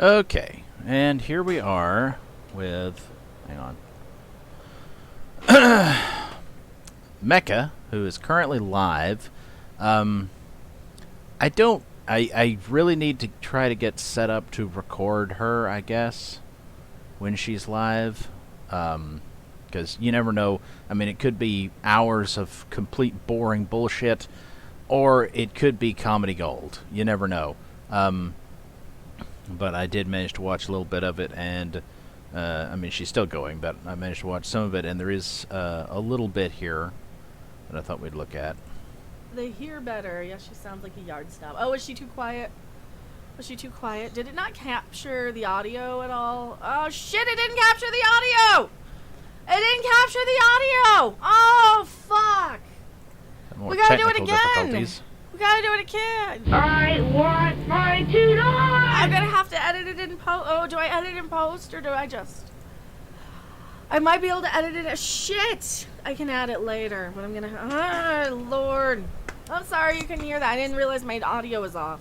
Okay, and here we are with, hang on, Mecha, who is currently live. I really need to try to get set up to record her, I guess, when she's live. Because you never know. I mean, it could be hours of complete boring bullshit, or it could be comedy gold. You never know. But I did manage to watch a little bit of it, and I mean, she's still going, but I managed to watch some of it, and there is a little bit here that I thought we'd look at. They hear better. Yeah, she sounds like a yard snob. Oh, is she too quiet? Was she too quiet? Did it not capture the audio at all? Oh, shit, it didn't capture the audio! It didn't capture the audio! Oh, fuck! More We gotta do it technical again! difficulties. We gotta do it again! I want my $2! I'm gonna have to edit it in post. Oh, do I edit in post, or do I just... I might be able to edit it. Shit! I can add it later, but I'm gonna... Ah, Lord. I'm sorry you couldn't hear that. I didn't realize my audio was off.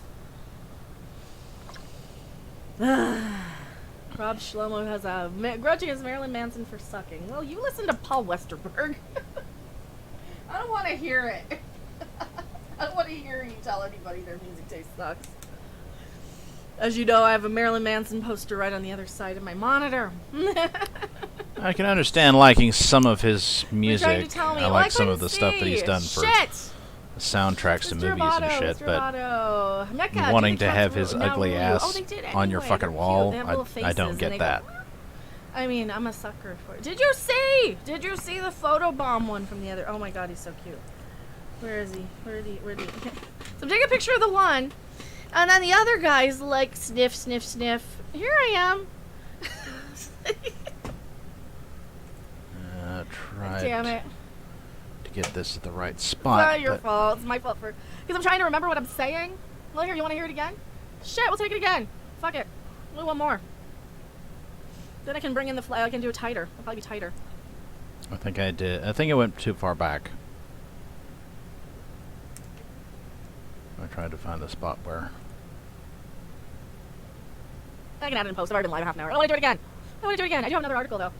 Rob Shlomo has a grudge against Marilyn Manson for sucking. Well, you listen to Paul Westerberg. I don't want to hear it. I don't want to hear you tell anybody their music taste sucks. As you know, I have a Marilyn Manson poster right on the other side of my monitor. I can understand liking some of his music. You're trying to tell me. I Well, like I some of the couldn't stuff that he's see. done for Shit! soundtracks to Mr. movies Roboto, and shit, Mr. but Roboto. Mecha, wanting do the to have cats his now ugly rule you? ass Oh, they did on your anyway. fucking They're cute. wall, They have I little don't faces, get and that. I mean, I'm a sucker for it. Did you see? Did you see the photobomb one from the other? Oh my god, he's so cute. Where is he? Where did he? So I'm taking a picture of the one, and then the other guy's like, sniff, sniff, sniff. Here I am. Damn it. To get this at the right It's spot. not your fault. It's my fault for... Because I'm trying to remember what I'm saying. Well, here, you want to hear it again? Shit, we'll take it again. Fuck it. We'll do one more. Then I can bring in the flag. I can do it tighter. It'll probably be tighter. I think I did. I think I went too far back. I tried to find the spot where... I can add it in post. I've already been live half an hour. I want to do it again. I want to do it again. I do have another article, though.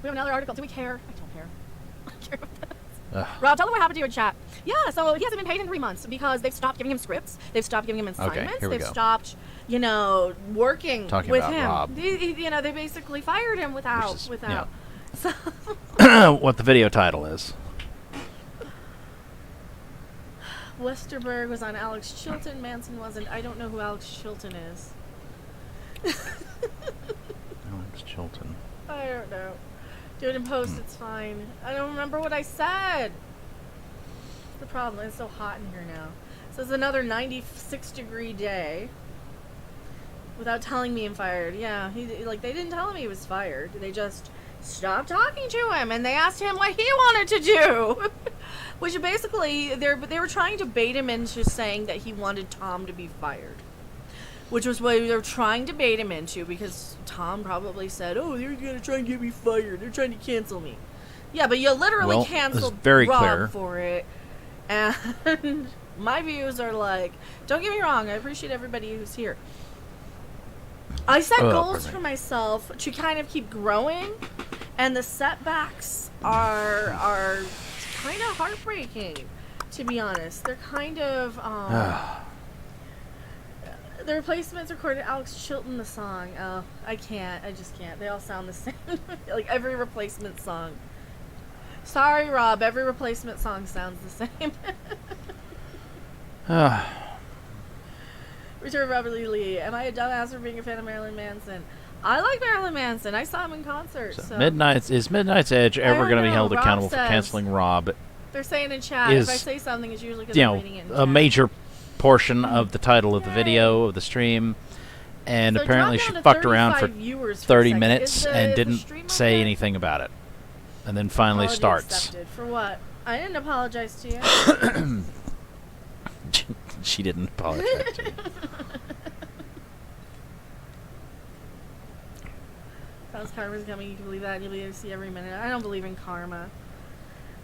We have another article. Do we care? I don't care. I don't care about this. Rob, tell them what happened to you in chat. Yeah, so he hasn't been paid in 3 months because they've stopped giving him scripts. They've stopped giving him assignments. Here we They've go. stopped, you know, working Talking with about him. Rob. You know, they basically fired him without. Yeah. So what the video title is. Westerberg was on Alex Chilton. Manson wasn't. I don't know who Alex Chilton is. Alex Chilton. I don't know. Do it in post, it's fine. I don't remember what I said. That's the problem. It's so hot in here now. So it's another 96-degree day. Without telling me I'm fired. Yeah, they didn't tell him he was fired. They just stopped talking to him, and they asked him what he wanted to do. Which basically, they were trying to bait him into saying that he wanted Tom to be fired. Which was what they were trying to bait him into, because Tom probably said, "Oh, they're gonna try and get me fired. They're trying to cancel me." Yeah, but you literally canceled Rob for it. And my views are like, don't get me wrong, I appreciate everybody who's here. I set goals for myself to kind of keep growing, and the setbacks are kind of heartbreaking, to be honest. They're kind of the replacements recorded Alex Chilton the song. Oh, I just can't. They all sound the same. Like every replacement song. Sorry, Rob. Every replacement song sounds the same. Return Robert Lee. Am I a dumbass for being a fan of Marilyn Manson? I like Marilyn Manson. I saw him in concert. So. Is Midnight's Edge ever going to be held accountable for canceling Rob? They're saying in chat, if I say something, it's usually because I'm reading it in chat. A major portion of the title of the video, of the stream, and so apparently she fucked around for 30 minutes and didn't say anything about it. And then finally starts. For what? I didn't apologize to you. She didn't apologize to you. Karma's coming, you can believe that, and you'll be able to see every minute. I don't believe in karma.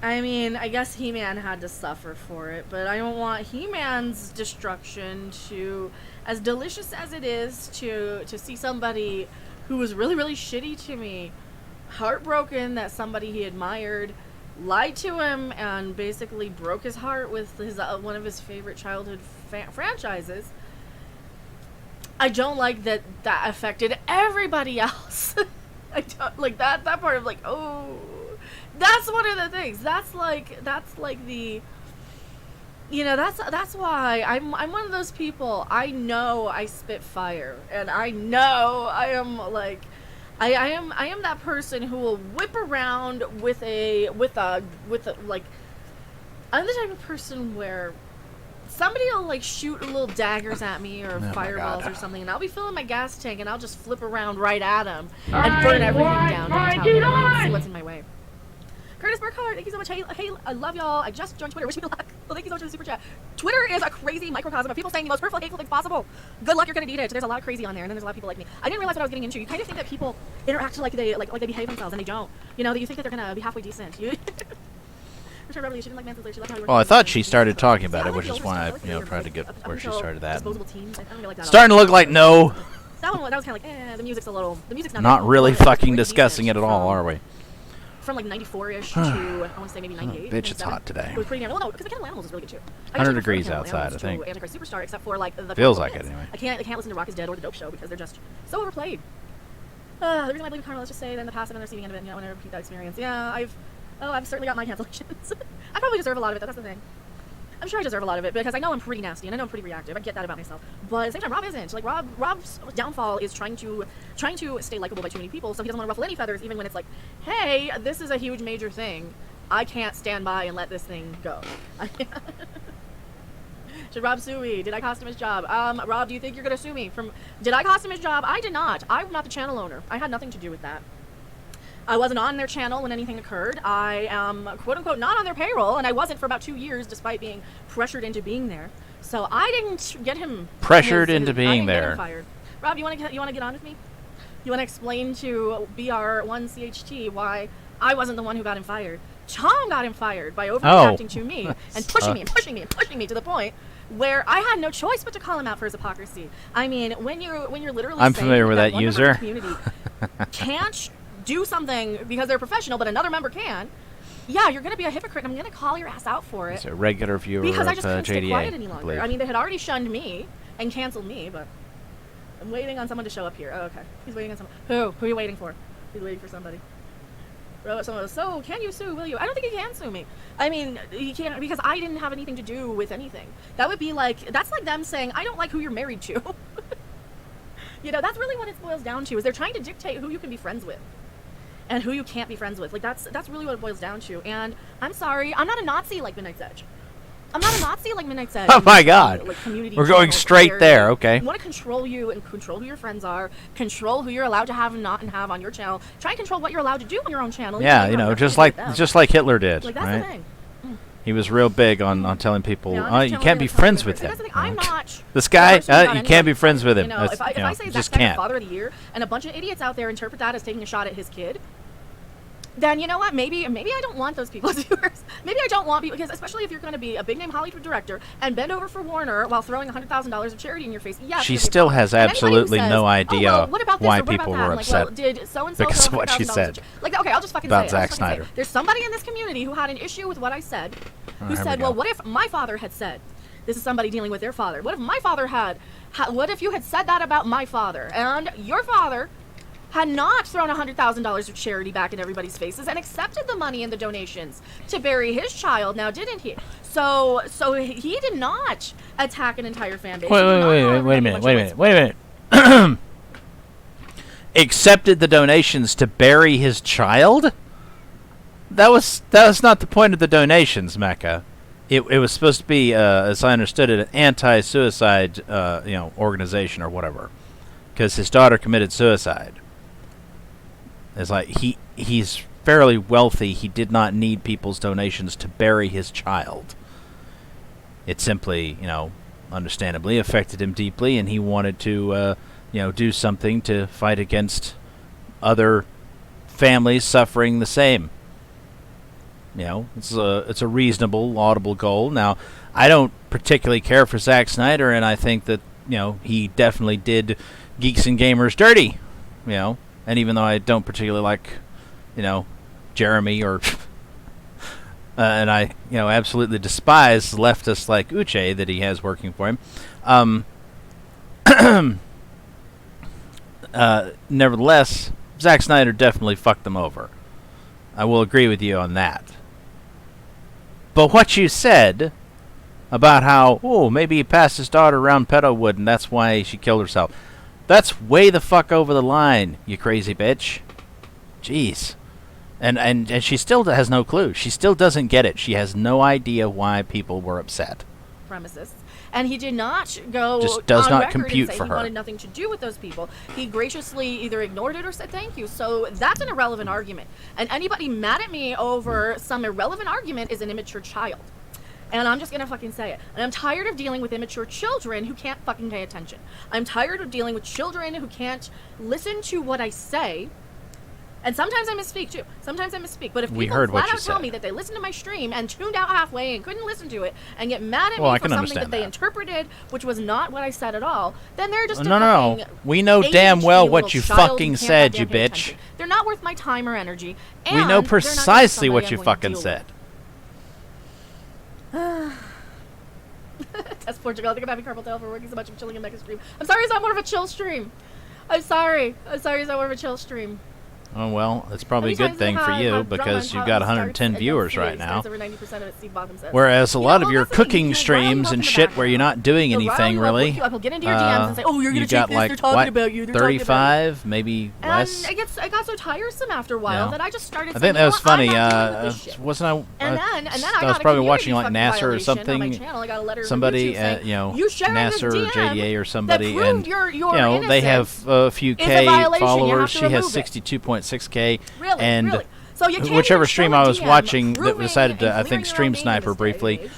I mean, I guess He-Man had to suffer for it, but I don't want He-Man's destruction to, as delicious as it is to see somebody who was really, really shitty to me, heartbroken that somebody he admired lied to him and basically broke his heart with his one of his favorite childhood franchises. I don't like that affected everybody else. I don't like that part of like, oh, that's one of the things. That's like the, you know, that's why I'm one of those people. I know I spit fire, and I know I am like, I am that person who will whip around with a like, I'm the type of person where somebody will like shoot little daggers at me or fireballs or something, and I'll be filling my gas tank and I'll just flip around right at them and burn everything down and see what's in my way. Curtis Burkhardt, thank you so much. Hey, I love y'all. I just joined Twitter. Wish me luck. Well, thank you so much for the super chat. Twitter is a crazy microcosm of people saying the most hurtful, hateful things possible. Good luck, you're gonna need it. There's a lot of crazy on there, and then there's a lot of people like me. I didn't realize what I was getting into. You kind of think that people interact like they behave themselves, and they don't. You know, that you think that they're gonna be halfway decent. Well, I thought she started talking about it, which is why I tried to get where she started that. Starting to look like no. That was kind of like, the music's not really fucking discussing it at all, are we? From like 94-ish to, I want to say maybe 98. Bitch, it's hot today. It was pretty near. Well, no, because the Kettle Animals is really good too. 100 degrees outside, I think. Antichrist Superstar, except for like the feels like it anyway. I can't listen to Rock is Dead or The Dope Show because they're just so overplayed. The reason I believe in karma, let's just say, that in the past I've been on the receiving end of it, you know, I want to repeat that experience. Yeah, I've certainly got my cancellations. I probably deserve a lot of it, that's the thing. I'm sure I deserve a lot of it because I know I'm pretty nasty and I know I'm pretty reactive. I get that about myself. But at the same time, Robb isn't. Like Rob's downfall is trying to stay likable by too many people, so he doesn't want to ruffle any feathers, even when it's like, hey, this is a huge major thing. I can't stand by and let this thing go. Should Robb sue me? Did I cost him his job? Robb, do you think you're gonna sue me? Did I cost him his job? I did not. I'm not the channel owner. I had nothing to do with that. I wasn't on their channel when anything occurred. I am, quote-unquote, not on their payroll, and I wasn't for about 2 years, despite being pressured into being there. So I didn't get him pressured into being there. Fired. Robb, you want to get on with me? You want to explain to BR1CHT why I wasn't the one who got him fired? Tom got him fired by overreacting to me and pushing me and pushing me and pushing me to the point where I had no choice but to call him out for his hypocrisy. I mean, when you're literally I'm familiar with that user. Community can't do something because they're professional, but another member can. Yeah, you're going to be a hypocrite, and I'm going to call your ass out for it. It's a regular viewer because I just of couldn't stay JDA, quiet any longer. I mean, they had already shunned me and canceled me, but I'm waiting on someone to show up here. Oh, okay. He's waiting on someone. Who are you waiting for? He's waiting for somebody. So, can you sue, will you? I don't think he can sue me. I mean, he can't, because I didn't have anything to do with anything. That would be like, that's like them saying, I don't like who you're married to. You know, that's really what it boils down to, is they're trying to dictate who you can be friends with and who you can't be friends with. Like, that's really what it boils down to. And I'm sorry, I'm not a Nazi like Midnight's Edge. I'm not a Nazi like Midnight's Edge. Oh my God. Like, we're going straight there, okay. I want to control you and control who your friends are, control who you're allowed to have and not and have on your channel. Try and control what you're allowed to do on your own channel. Yeah, you know, just like Hitler did, like, that's right? the thing. He was real big on telling people, you can't be friends with him. That's the thing. I'm not. This guy, you can't be friends with him. You know, if I say just Zach can't. Father of the Year, and a bunch of idiots out there interpret that as taking a shot at his kid, then you know what? Maybe I don't want those people as viewers. Maybe I don't want people, because especially if you're going to be a big name Hollywood director and bend over for Warner while throwing $100,000 of charity in your face. Yes, she still has absolutely no idea why people were upset like, well, did so-and-so because of what she said. Like, okay, I'll just fucking about say it. Zack Snyder. There's somebody in this community who had an issue with what I said, who said, well, what if my father had said, this is somebody dealing with their father. What if my father what if you had said that about my father, and your father had not thrown $100,000 of charity back in everybody's faces and accepted the money and the donations to bury his child, now didn't he? So he did not attack an entire fan base. Wait a minute. Accepted the donations to bury his child? That was not the point of the donations, Mecha. It was supposed to be, as I understood it, an anti-suicide organization or whatever, because his daughter committed suicide. It's like he's fairly wealthy. He did not need people's donations to bury his child. It simply, understandably affected him deeply, and he wanted to, do something to fight against other families suffering the same. You know, it's a reasonable, laudable goal. Now, I don't particularly care for Zack Snyder, and I think that, you know, he definitely did Geeks and Gamers dirty. You know, and even though I don't particularly like, you know, Jeremy or and I, you know, absolutely despise leftists like Uche that he has working for him. Nevertheless, Zack Snyder definitely fucked them over. I will agree with you on that. But what you said about how, oh, maybe he passed his daughter around Pedowood and that's why she killed herself, that's way the fuck over the line, you crazy bitch. Jeez. And she still has no clue. She still doesn't get it. She has no idea why people were upset. Premises. And he did not go just does on not record compute and say for he her. wanted nothing to do with those people. He graciously either ignored it or said thank you. So that's an irrelevant argument. And anybody mad at me over some irrelevant argument is an immature child. And I'm just gonna fucking say it. And I'm tired of dealing with immature children who can't fucking pay attention. I'm tired of dealing with children who can't listen to what I say. And sometimes I misspeak too. Sometimes I misspeak. But if We people heard what flat you out tell said. me that they listened to my stream and tuned out halfway and couldn't listen to it and get mad at Well, I me for can something that understand they that. interpreted, which was not what I said at all, then they're just a No. fucking We know ADHD damn well little what you child who fucking can't said, goddamn you pay bitch. attention. They're not worth my time or energy. And We know they're not gonna be precisely somebody what I'm you going to fucking deal said. with. Test Portugal, I think I'm having carpal tunnel for working so much. I'm chilling in Mecha stream. I'm sorry, it's not more of a chill stream. I'm sorry, it's not more of a chill stream. Oh, well, it's probably a good thing for you because you've got 110 viewers right now. Whereas a lot of your cooking streams and shit where you're not doing anything really, I'll get into your DMs and say, oh, you're you going to got take this, like, they're talking what, about you, they're talking about 35, maybe you. less? And it got so tiresome after a while Yeah. that I just started I saying, think that was funny. I'm not dealing with this shit. Wasn't I? And then I I was got a probably watching community like fucking Nasser or violation on my something. channel. I got a letter from Somebody, YouTube saying, you know, you sharing this Nasser or DM JDA or somebody, that and proved your you know they have innocence a few is a K violation. You followers. have to She has remove it. 62.6K, Really, and really. So you can't whichever even stream show a I was DM watching that proving decided to, and I clearing think, your stream own name in sniper this day and briefly. age.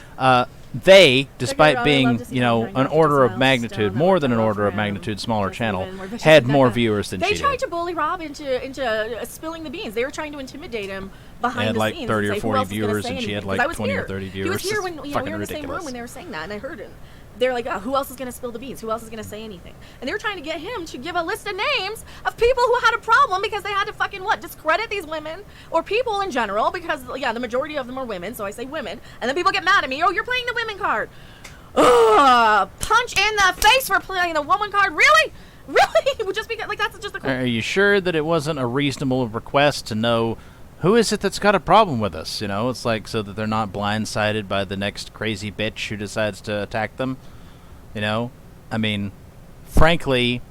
They, despite I love being, to see you know, how an young order of Giselle magnitude, Stone more that than an worked order of for him. magnitude smaller Just channel, even more vicious had than more that. viewers than They she tried did. to bully Robb into spilling the beans. They were trying to intimidate him behind Had the like scenes 30 and or say, 40 who else is gonna viewers, say and she had anything? like 'Cause I was 20 or here. 30 He was viewers. here It's when we were fucking in the same ridiculous. room when they were saying that, and I heard him. They're like, who else is going to spill the beans? Who else is going to say anything? And they were trying to get him to give a list of names of people who had a problem because they had to fucking, discredit these women or people in general because, the majority of them are women, so I say women. And then people get mad at me, oh, you're playing the women card. Ugh, punch in the face for playing the woman card. Really? Really? Just because, that's just the... Are you sure that it wasn't a reasonable request to know who is it that's got a problem with us? You know, it's like so that they're not blindsided by the next crazy bitch who decides to attack them. You know, I mean, frankly,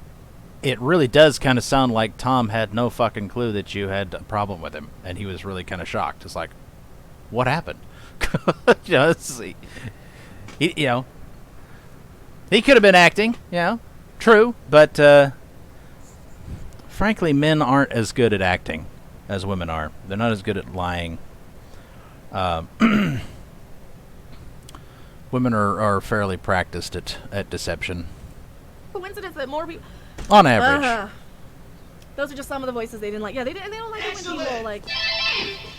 it really does kind of sound like Tom had no fucking clue that you had a problem with him, and he was really kind of shocked. It's like, what happened? You know, he could have been acting. True, but frankly, men aren't as good at acting as women are. They're not as good at lying. Women are fairly practiced at deception. Coincidence that more people... On average. Those are just some of the voices they didn't like. Yeah, they don't like when people,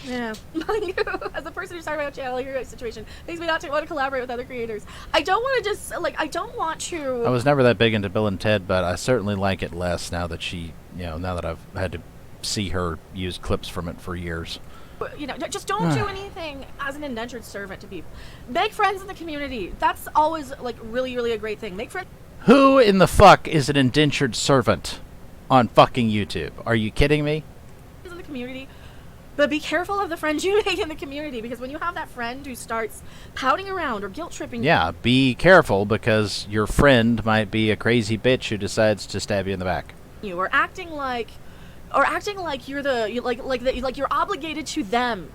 Yeah. As a person who started my own channel, your situation makes me not want to collaborate with other creators. I don't want to just, I don't want to... I was never that big into Bill and Ted, but I certainly like it less now that now that I've had to see her use clips from it for years. Just don't do anything as an indentured servant to people. Make friends in the community. That's always, really, really a great thing. Make friends... Who in the fuck is an indentured servant on fucking YouTube? Are you kidding me? ...in the community. But be careful of the friends you make in the community, because when you have that friend who starts pouting around or guilt-tripping... Yeah, be careful, because your friend might be a crazy bitch who decides to stab you in the back. ...you or acting like you're you're obligated to them,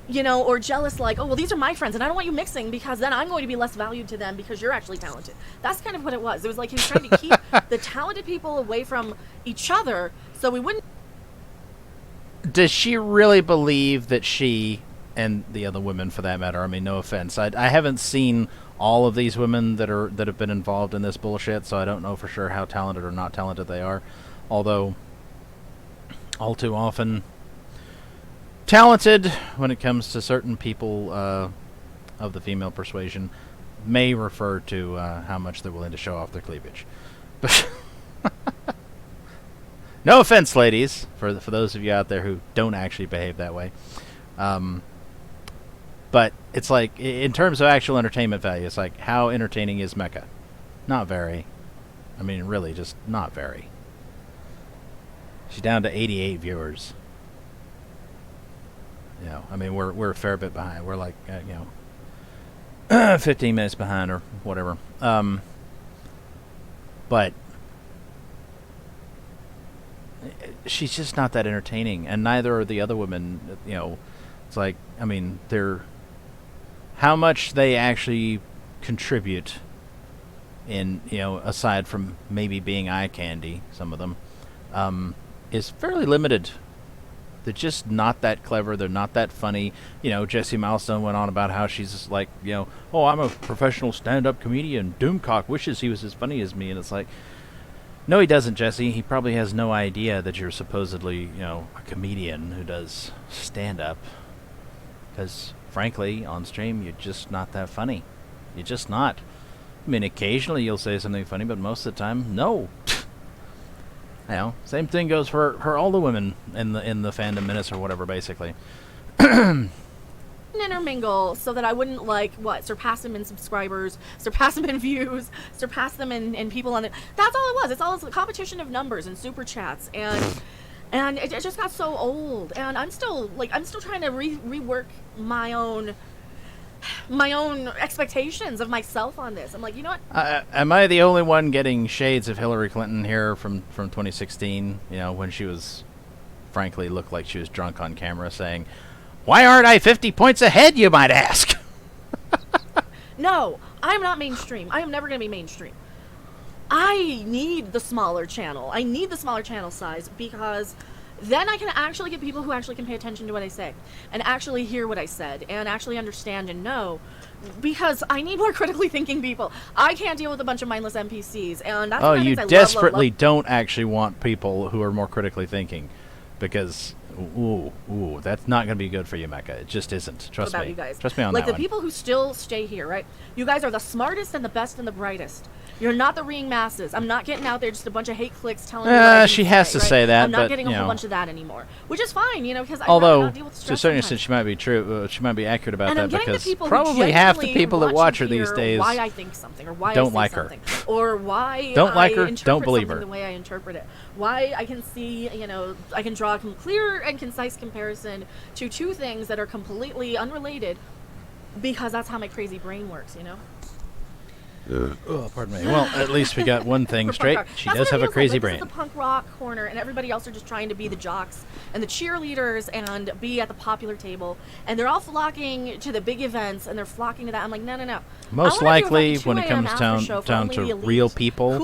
or jealous, oh, well, these are my friends, and I don't want you mixing, because then I'm going to be less valued to them because you're actually talented. That's kind of what it was. It was like he was trying to keep the talented people away from each other, so we wouldn't... Does she really believe that she, and the other women for that matter, I mean, no offense, I haven't seen all of these women that have been involved in this bullshit, so I don't know for sure how talented or not talented they are, although all too often talented when it comes to certain people of the female persuasion may refer to how much they're willing to show off their cleavage. But no offense, ladies, for those of you out there who don't actually behave that way. But it's like, in terms of actual entertainment value, it's like, how entertaining is Mecha? Not very. I mean, really, just not very. She's down to 88 viewers. You know, I mean, we're a fair bit behind. We're like, 15 minutes behind or whatever. But she's just not that entertaining, and neither are the other women. You know, it's like, I mean, they're, how much they actually contribute in, aside from maybe being eye candy, some of them, is fairly limited. They're just not that clever. They're not that funny. Jessie Milestone went on about how she's like, oh, I'm a professional stand-up comedian. Doomcock wishes he was as funny as me. And it's like, no, he doesn't, Jesse. He probably has no idea that you're supposedly, a comedian who does stand-up. Because, frankly, on stream, you're just not that funny. You're just not. I mean, occasionally you'll say something funny, but most of the time, no. Same thing goes for all the women in the Fandom Menace or whatever, basically. Intermingle so that I wouldn't surpass them in subscribers, surpass them in views, surpass them in people on it. That's all it was. It's all a competition of numbers and super chats, and it just got so old. And I'm still trying to rework my own expectations of myself on this. I'm like, you know what? Am I the only one getting shades of Hillary Clinton here from 2016? When she was, frankly, looked like she was drunk on camera, saying, "Why aren't I 50 points ahead, you might ask?" No, I'm not mainstream. I am never going to be mainstream. I need the smaller channel. I need the smaller channel size because then I can actually get people who actually can pay attention to what I say and actually hear what I said and actually understand and know, because I need more critically thinking people. I can't deal with a bunch of mindless NPCs, and that's you desperately don't actually want people who are more critically thinking, because that's not going to be good for you, Mecha. It just isn't. Trust me. You guys. Trust me on that one. Like the people who still stay here, right? You guys are the smartest and the best and the brightest. You're not the reeing masses. I'm not getting out there just a bunch of hate clicks telling me what I she has to say that. I'm not but, getting a whole bunch of that anymore, which is fine, because although, I deal with stress to a certain sometimes. extent, she might be true. She might be accurate about And that, I'm getting because the people probably half the people that watch her these days why I think something, or why don't I say like her, something, or why don't like her, interpret don't believe something her. The way I interpret it, why I can see, I can draw a clear and concise comparison to two things that are completely unrelated, because that's how my crazy brain works, Oh, pardon me. Well, at least we got one thing straight. She does have a crazy brain. This is the punk rock corner, and everybody else are just trying to be the jocks and the cheerleaders and be at the popular table. And they're all flocking to the big events, and they're flocking to that. I'm like, no. Most likely, when it comes down to real people,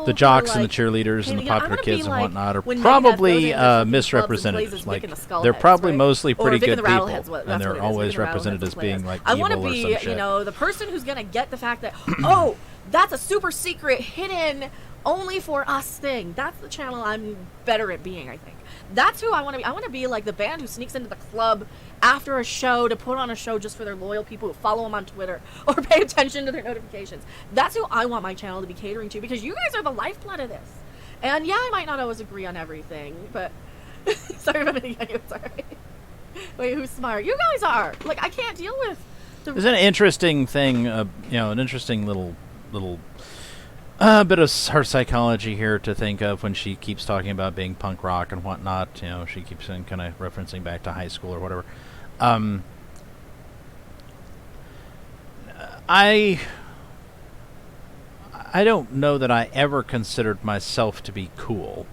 the jocks and the cheerleaders and the popular kids and whatnot are probably misrepresented. Like, they're probably mostly pretty good people, and they're always represented as being like evil or some shit. I want to be, the person who's gonna get the fact that, oh, that's a super secret, hidden, only for us thing. That's the channel I'm better at being, I think. That's who I want to be. I want to be like the band who sneaks into the club after a show to put on a show just for their loyal people who follow them on Twitter or pay attention to their notifications. That's who I want my channel to be catering to, because you guys are the lifeblood of this. And yeah, I might not always agree on everything, but sorry if I'm making you. Sorry. Wait, who's smart? You guys are. Like, I can't deal with. There's an interesting thing, an interesting little bit of her psychology here to think of when she keeps talking about being punk rock and whatnot. She keeps kind of referencing back to high school or whatever. I don't know that I ever considered myself to be cool,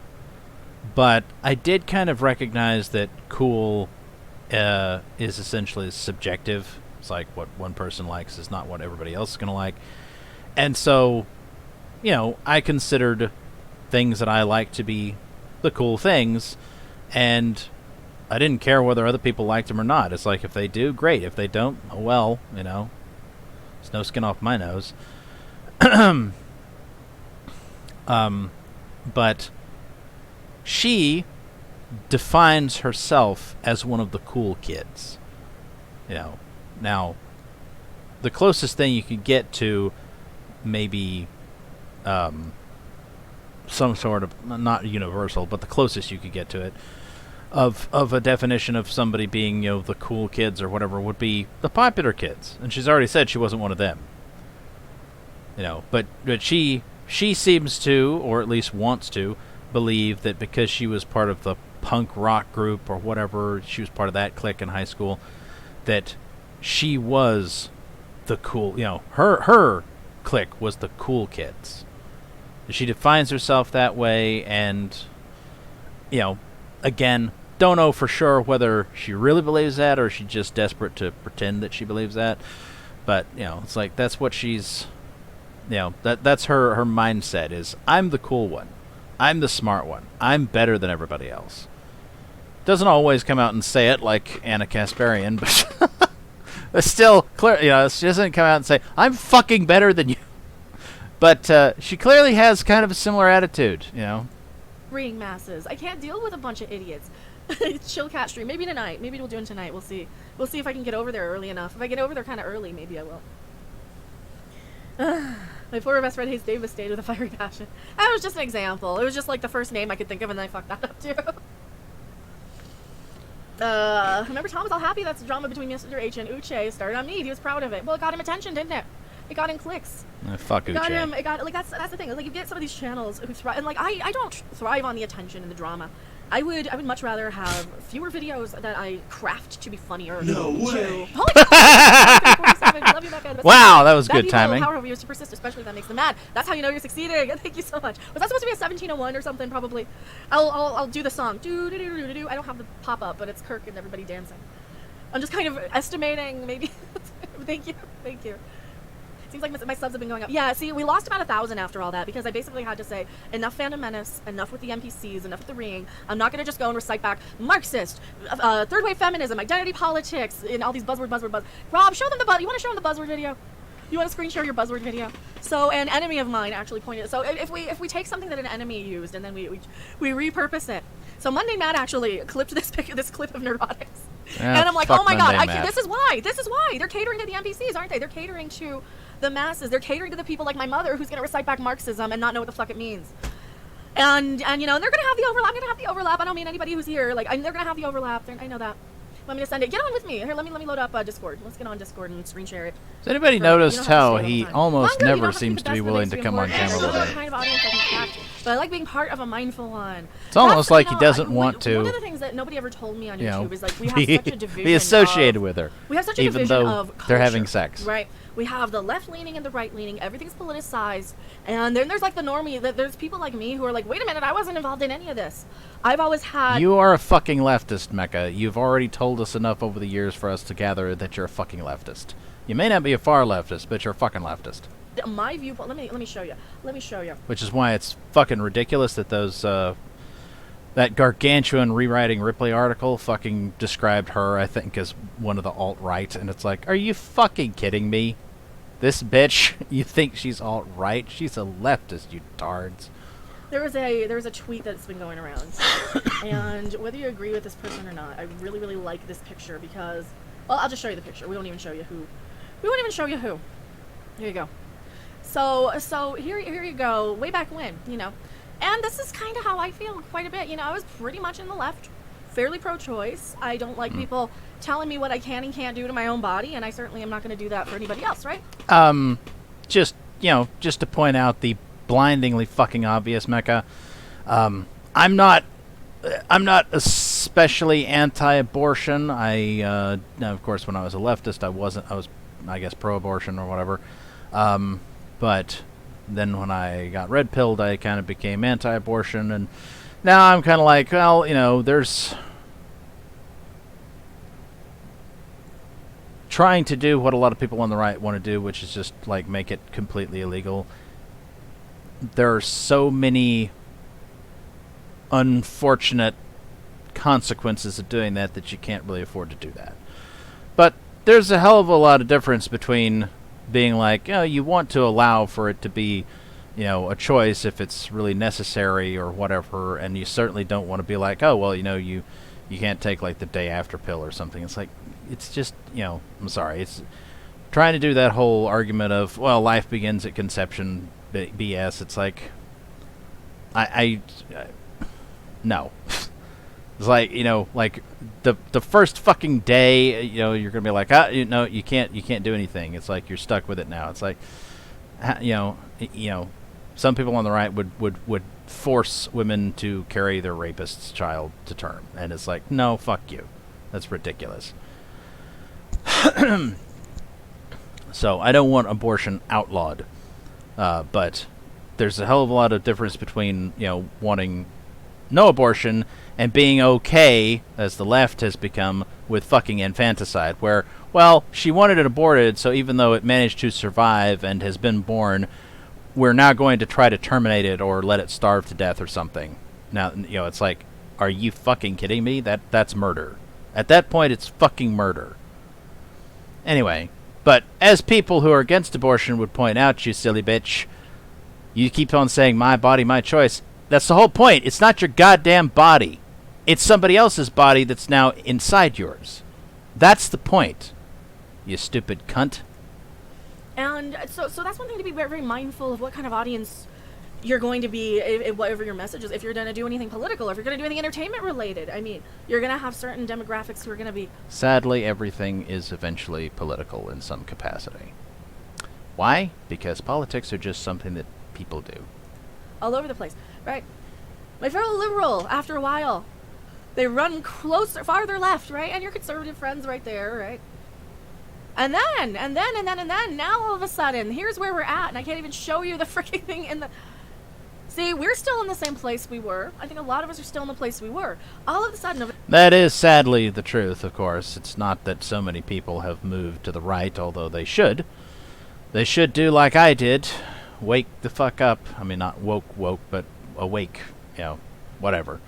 but I did kind of recognize that cool is essentially subjective. It's like what one person likes is not what everybody else is going to like. And so, I considered things that I like to be the cool things, and I didn't care whether other people liked them or not. It's like, if they do, great. If they don't, oh well, it's no skin off my nose. But she defines herself as one of the cool kids. Now, the closest thing you could get to maybe some sort of, not universal, but the closest you could get to it, of a definition of somebody being, the cool kids or whatever, would be the popular kids. And she's already said she wasn't one of them. But she seems to, or at least wants to, believe that because she was part of the punk rock group or whatever, she was part of that clique in high school, that she was the cool, her clique was the cool kids. She defines herself that way, and, again, don't know for sure whether she really believes that or she's just desperate to pretend that she believes that. But, it's like that's what she's, that's her mindset is, I'm the cool one. I'm the smart one. I'm better than everybody else. Doesn't always come out and say it like Anna Kasparian, but it's still clear. She doesn't come out and say, I'm fucking better than you. But she clearly has kind of a similar attitude, Reading masses. I can't deal with a bunch of idiots. Chill cat stream. Maybe tonight. Maybe we'll do it tonight. We'll see. We'll see if I can get over there early enough. If I get over there kind of early, maybe I will. My former best friend hates Davis stayed with a fiery passion. That was just an example. It was just like the first name I could think of, and then I fucked that up too. Remember Tom was all happy that's the drama between Mr. H and Uche started on me. He was proud of it. Well, it got him attention, didn't it? It got him clicks. Fuck Uche. It got that's the thing. Like, you get some of these channels who thrive, and like I don't thrive on the attention and the drama. I would much rather have fewer videos that I craft to be funnier. No way. Holy love you, Mecha. Wow, that was good timing. Power of you is to persist, especially if that makes them mad. That's how you know you're succeeding. Thank you so much. Was that supposed to be a 1701 or something? Probably. I'll do the song. Do do do do do. I don't have the pop up, but it's Kirk and everybody dancing. I'm just kind of estimating, maybe. Thank you. Seems like my subs have been going up. Yeah, see, we lost about 1,000 after all that because I basically had to say, enough Fandom Menace, enough with the NPCs, enough with the ring. I'm not going to just go and recite back Marxist, third wave feminism, identity politics, and all these buzzword. Rob, show them you want to show them the buzzword video? You want to screen share your buzzword video? So an enemy of mine actually pointed. So if we take something that an enemy used and then we repurpose it. So Monday Matt actually clipped this clip of Neurotics. Yeah, and I'm like, oh my god, Matt. this is why. They're catering to the NPCs, aren't they? They're catering to the masses. They're catering to the people like my mother who's going to recite back Marxism and not know what the fuck it means. And they're going to have the overlap. I'm going to have the overlap. I don't mean anybody who's here. They're going to have the overlap. I know that. Want me to send it? Get on with me. Here, let me load up Discord. Let's get on Discord and screen share it. Has anybody noticed how he almost never seems to be willing to come on camera today? Kind of audience I can catch, but I like being part of a mindful one. It's almost like he doesn't want to. One of the things that nobody ever told me on YouTube is like we have such a division. Be associated with her. We have such a even division though of culture, they're having sex. Right. We have the left leaning and the right leaning. Everything's politicized, and then there's like the normie. There's people like me who are like, wait a minute, I wasn't involved in any of this. I've always had. You are a fucking leftist, Mecha. You've already told us enough over the years for us to gather that you're a fucking leftist. You may not be a far leftist, but you're a fucking leftist. My viewpoint. Let me show you. Which is why it's fucking ridiculous that those that gargantuan rewriting Ripley article fucking described her, I think, as one of the alt-right, and it's like, are you fucking kidding me? This bitch, you think she's alt-right? She's a leftist, you tards. There was a tweet that's been going around, and whether you agree with this person or not, I really, really like this picture because, well, I'll just show you the picture. We won't even show you who. Here you go. So here you go. Way back when, and this is kind of how I feel quite a bit. I was pretty much in the left, fairly pro-choice. I don't like people telling me what I can and can't do to my own body, and I certainly am not going to do that for anybody else, right? Just to point out the blindingly fucking obvious, Mecha. I'm not especially anti-abortion. Now, of course, when I was a leftist, I was, I guess, pro-abortion or whatever. But then when I got red-pilled, I kind of became anti-abortion, and now I'm kind of like, well, there's trying to do what a lot of people on the right want to do, which is just, like, make it completely illegal. There are so many unfortunate consequences of doing that you can't really afford to do that. But there's a hell of a lot of difference between being like, you want to allow for it to be a choice if it's really necessary or whatever, and you certainly don't want to be like, oh, well, you can't take, like, the day after pill or something. It's like, it's just, I'm sorry, it's trying to do that whole argument of, well, life begins at conception BS. It's like, no. It's like, like the first fucking day, you're gonna be like, you can't do anything. It's like you're stuck with it now. It's like, some people on the right would force women to carry their rapist's child to term, and it's like, no, fuck you, that's ridiculous. So I don't want abortion outlawed, but there's a hell of a lot of difference between wanting no abortion and being okay, as the left has become, with fucking infanticide, where, well, she wanted it aborted, so even though it managed to survive and has been born, we're now going to try to terminate it or let it starve to death or something. Now, it's like, are you fucking kidding me? That's murder. At that point, it's fucking murder. Anyway, but as people who are against abortion would point out, you silly bitch, you keep on saying, my body, my choice. That's the whole point. It's not your goddamn body. It's somebody else's body that's now inside yours. That's the point, you stupid cunt. And so that's one thing to be very, very mindful of what kind of audience you're going to be, whatever your message is. If you're going to do anything political, or if you're going to do anything entertainment related, I mean, you're going to have certain demographics who are going to be... Sadly, everything is eventually political in some capacity. Why? Because politics are just something that people do. All over the place, right? My fellow liberal, after a while, they run closer, farther left, right? And your conservative friends right there, right? And then, now all of a sudden, here's where we're at, and I can't even show you the freaking thing in the... See, we're still in the same place we were. I think a lot of us are still in the place we were. All of a sudden... That is sadly the truth, of course. It's not that so many people have moved to the right, although they should. They should do like I did. Wake the fuck up. I mean, not woke, but awake. Whatever.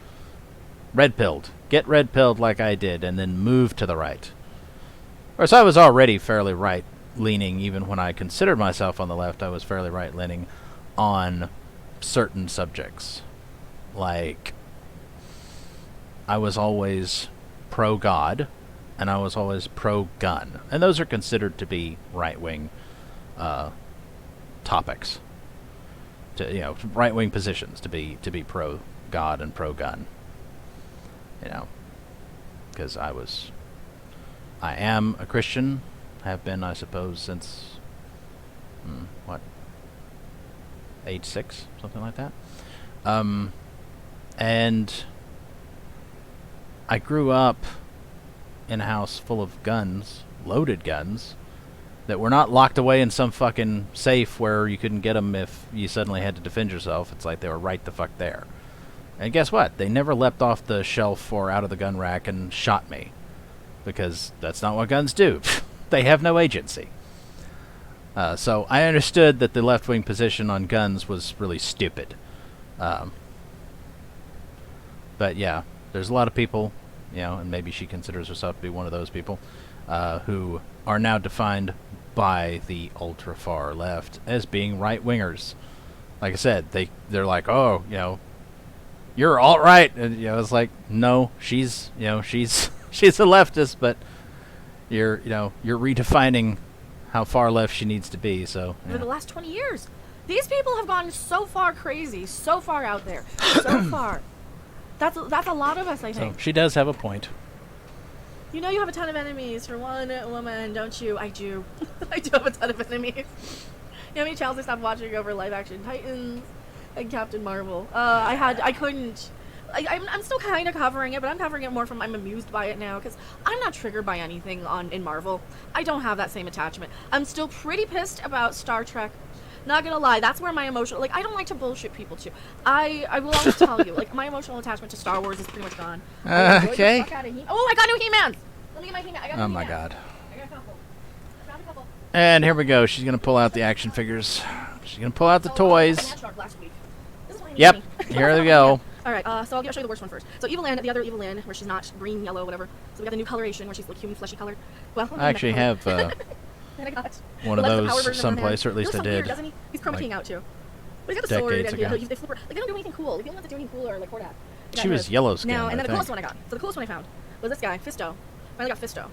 Red-pilled. Get red-pilled like I did, and then move to the right. Of course, I was already fairly right-leaning. Even when I considered myself on the left, I was fairly right-leaning on certain subjects. Like, I was always pro-God, and I was always pro-gun. And those are considered to be right-wing topics. Right-wing positions to be pro-God and pro-gun. Because I am a Christian, have been, I suppose, since, age 6, something like that. And I grew up in a house full of guns, loaded guns, that were not locked away in some fucking safe where you couldn't get them if you suddenly had to defend yourself. It's like they were right the fuck there. And guess what? They never leapt off the shelf or out of the gun rack and shot me. Because that's not what guns do. They have no agency. So I understood that the left-wing position on guns was really stupid. But yeah, there's a lot of people, and maybe she considers herself to be one of those people, who are now defined by the ultra-far left as being right-wingers. Like I said, they're like, oh, you're alt-right. And, it's like, no, she's she's a leftist, but you're redefining how far left she needs to be. So for the last 20 years, these people have gone so far crazy, so far out there, so far. That's a lot of us, I think. So she does have a point. You have a ton of enemies for one woman, don't you? I do. I do have a ton of enemies. You know how many channels I stopped watching over live action Titans and Captain Marvel? I'm still kind of covering it, but I'm covering it more from I'm amused by it now because I'm not triggered by anything in Marvel. I don't have that same attachment. I'm still pretty pissed about Star Trek. Not gonna lie, that's where my emotional, I don't like to bullshit people too. I will always tell you, my emotional attachment to Star Wars is pretty much gone. Okay. Oh, I got new He-Mans! Let me get my He-Man. I got Oh new my He-Man. god. I got a couple. I found a couple. And here we go. She's gonna pull out the action figures. She's gonna pull out the toys. Last week. This is why I need Yep. money. Here we go. Alright, so I'll show you the worst one first. So Evil Lynn, the other Evil Lynn, where she's not green, yellow, whatever. So we got the new coloration where she's human, fleshy colored. Well, I actually have and I got one of the power those version someplace, or at He least looks I so weird, did. doesn't he? He's chroma keying out too. But he's got the sword, decades and ago. they flip her. Like, they don't do anything cool. The only ones that do anything cool are like Hordak. She was yellow skinned. Now, and then I the coolest think. one I got. So the coolest one I found was this guy, Fisto. Finally got Fisto.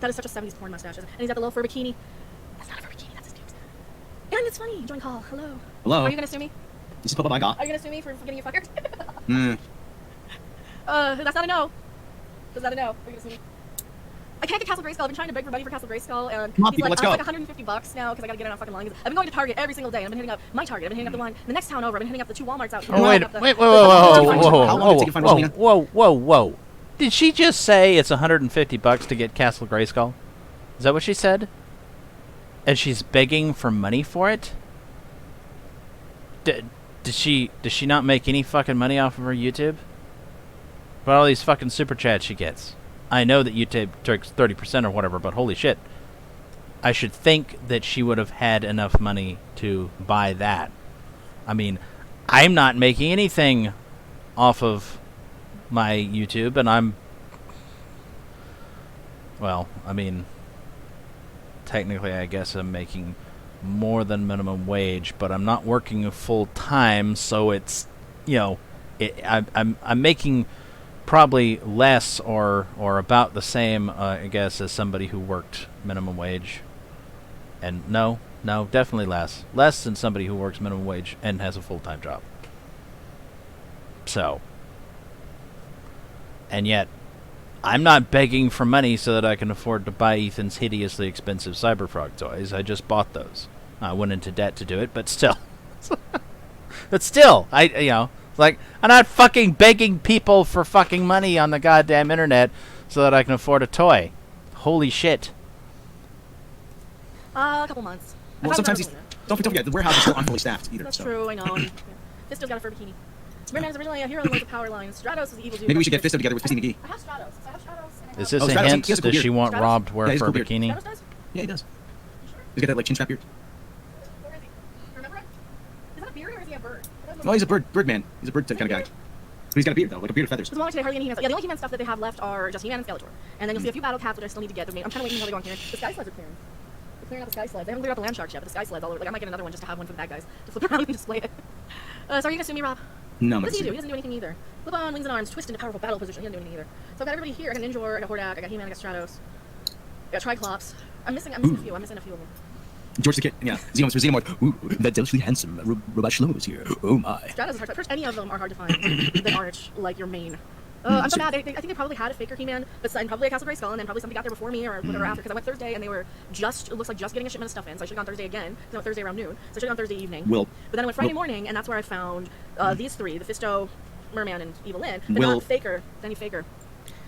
That is such a 70s porn mustache. And he's got the little fur bikini. That's not a fur bikini, that's his dude. And it's funny. Join call. Hello. Hello. Are you gonna sue me? This is Papa my God. Are you gonna sue me for getting you fired? Hmm. That's not a no. That's not a no. Are you gonna sue me? I can't get Castle Grayskull. I've been trying to beg for money for Castle Grayskull, and Come on, he's people, like, let's it's go. like $150 now because I gotta get it on fucking line. I've been going to Target every single day. I've been hitting up my Target. I've been hitting up the one, the next town over. I've been hitting up the 2 Walmarts out here. Oh, wait, I've been wait, hitting whoa, up the- whoa, How long did it take you to find whoa, Rosalina? whoa. Did she just say it's $150 to get Castle Grayskull? Is that what she said? And she's begging for money for it? Does she not make any fucking money off of her YouTube? But all these fucking super chats she gets. I know that YouTube takes 30% or whatever, but holy shit. I should think that she would have had enough money to buy that. I mean, I'm not making anything off of my YouTube, and I'm... Well, I mean... Technically, I guess I'm making more than minimum wage, but I'm not working full time, so it's, you know, I'm making probably less or about the same, I guess, as somebody who worked minimum wage. And no, definitely less than somebody who works minimum wage and has a full-time job. So, and yet, I'm not begging for money so that I can afford to buy Ethan's hideously expensive Cyberfrog toys. I just bought those. I went into debt to do it, but still. Like, I'm not fucking begging people for fucking money on the goddamn internet so that I can afford a toy. Holy shit. A couple months. Well, sometimes these... Don't forget, the warehouse is still not fully staffed either. That's so. true, I know. Fisto's got a fur bikini. Merman is originally a hero with the power line. Stratos is the evil dude. Maybe we should get Fisto together with Fisty McGee. I have Stratos. I have Stratos. And I have Is this Oh, a Stratos, hint? he has a cool Does she beard. want Stratos? Rob to wear Yeah, a he's a fur cool beard. bikini? Stratos does? Yeah, he does. You sure? He's got that, like, chin strap beard. Where is he? Remember it? Is that a beard or is he a bird? Oh, he's a bird man. He's a bird type kind of guy. But he's got a beard, though, like a beard of feathers. Because Walmart today hardly any He-Man stuff. Yeah, the only He-Man stuff that they have left are just He-Man and Skeletor. And then you'll see a few battle cats which I still need to get. I'm kind of waiting until they go on here. The Sky Sleds are clearing. They're clearing out the Sky Sleds. They haven't cleared out the Land Sharks yet, but the Sky Sleds all over. Like, I might get another one just to have one for the bad guys to flip around and display it. So are you gonna sue me, Rob? No, I'm What not does he do? gonna He doesn't do anything either. Flip on, wings and arms, twist into powerful battle position. He doesn't do anything either. So I've got everybody here. I got Ninjor, I got Hordak, I got He-Man, I got Stratos. I got Triclops. I'm missing a few. I'm missing a few of them. George the Kid, yeah. Xenomorph. Ooh, that deliciously handsome Robot Shlomo is here. Oh my. Stratos is hard to find. Any of them are hard to find that aren't like your main. I'm so mad. I think they probably had a faker He-Man, and probably a Castle Grayskull, and then probably somebody got there before me or whatever after. Because I went Thursday, and they were just, it looks like just getting a shipment of stuff in. So I should have gone Thursday again. Because I went Thursday around noon. So I should have gone Thursday evening. Will. But then I went Friday morning, and that's where I found these three: the Fisto, Merman, and Evil Lyn. But Will. not Faker. Danny Faker.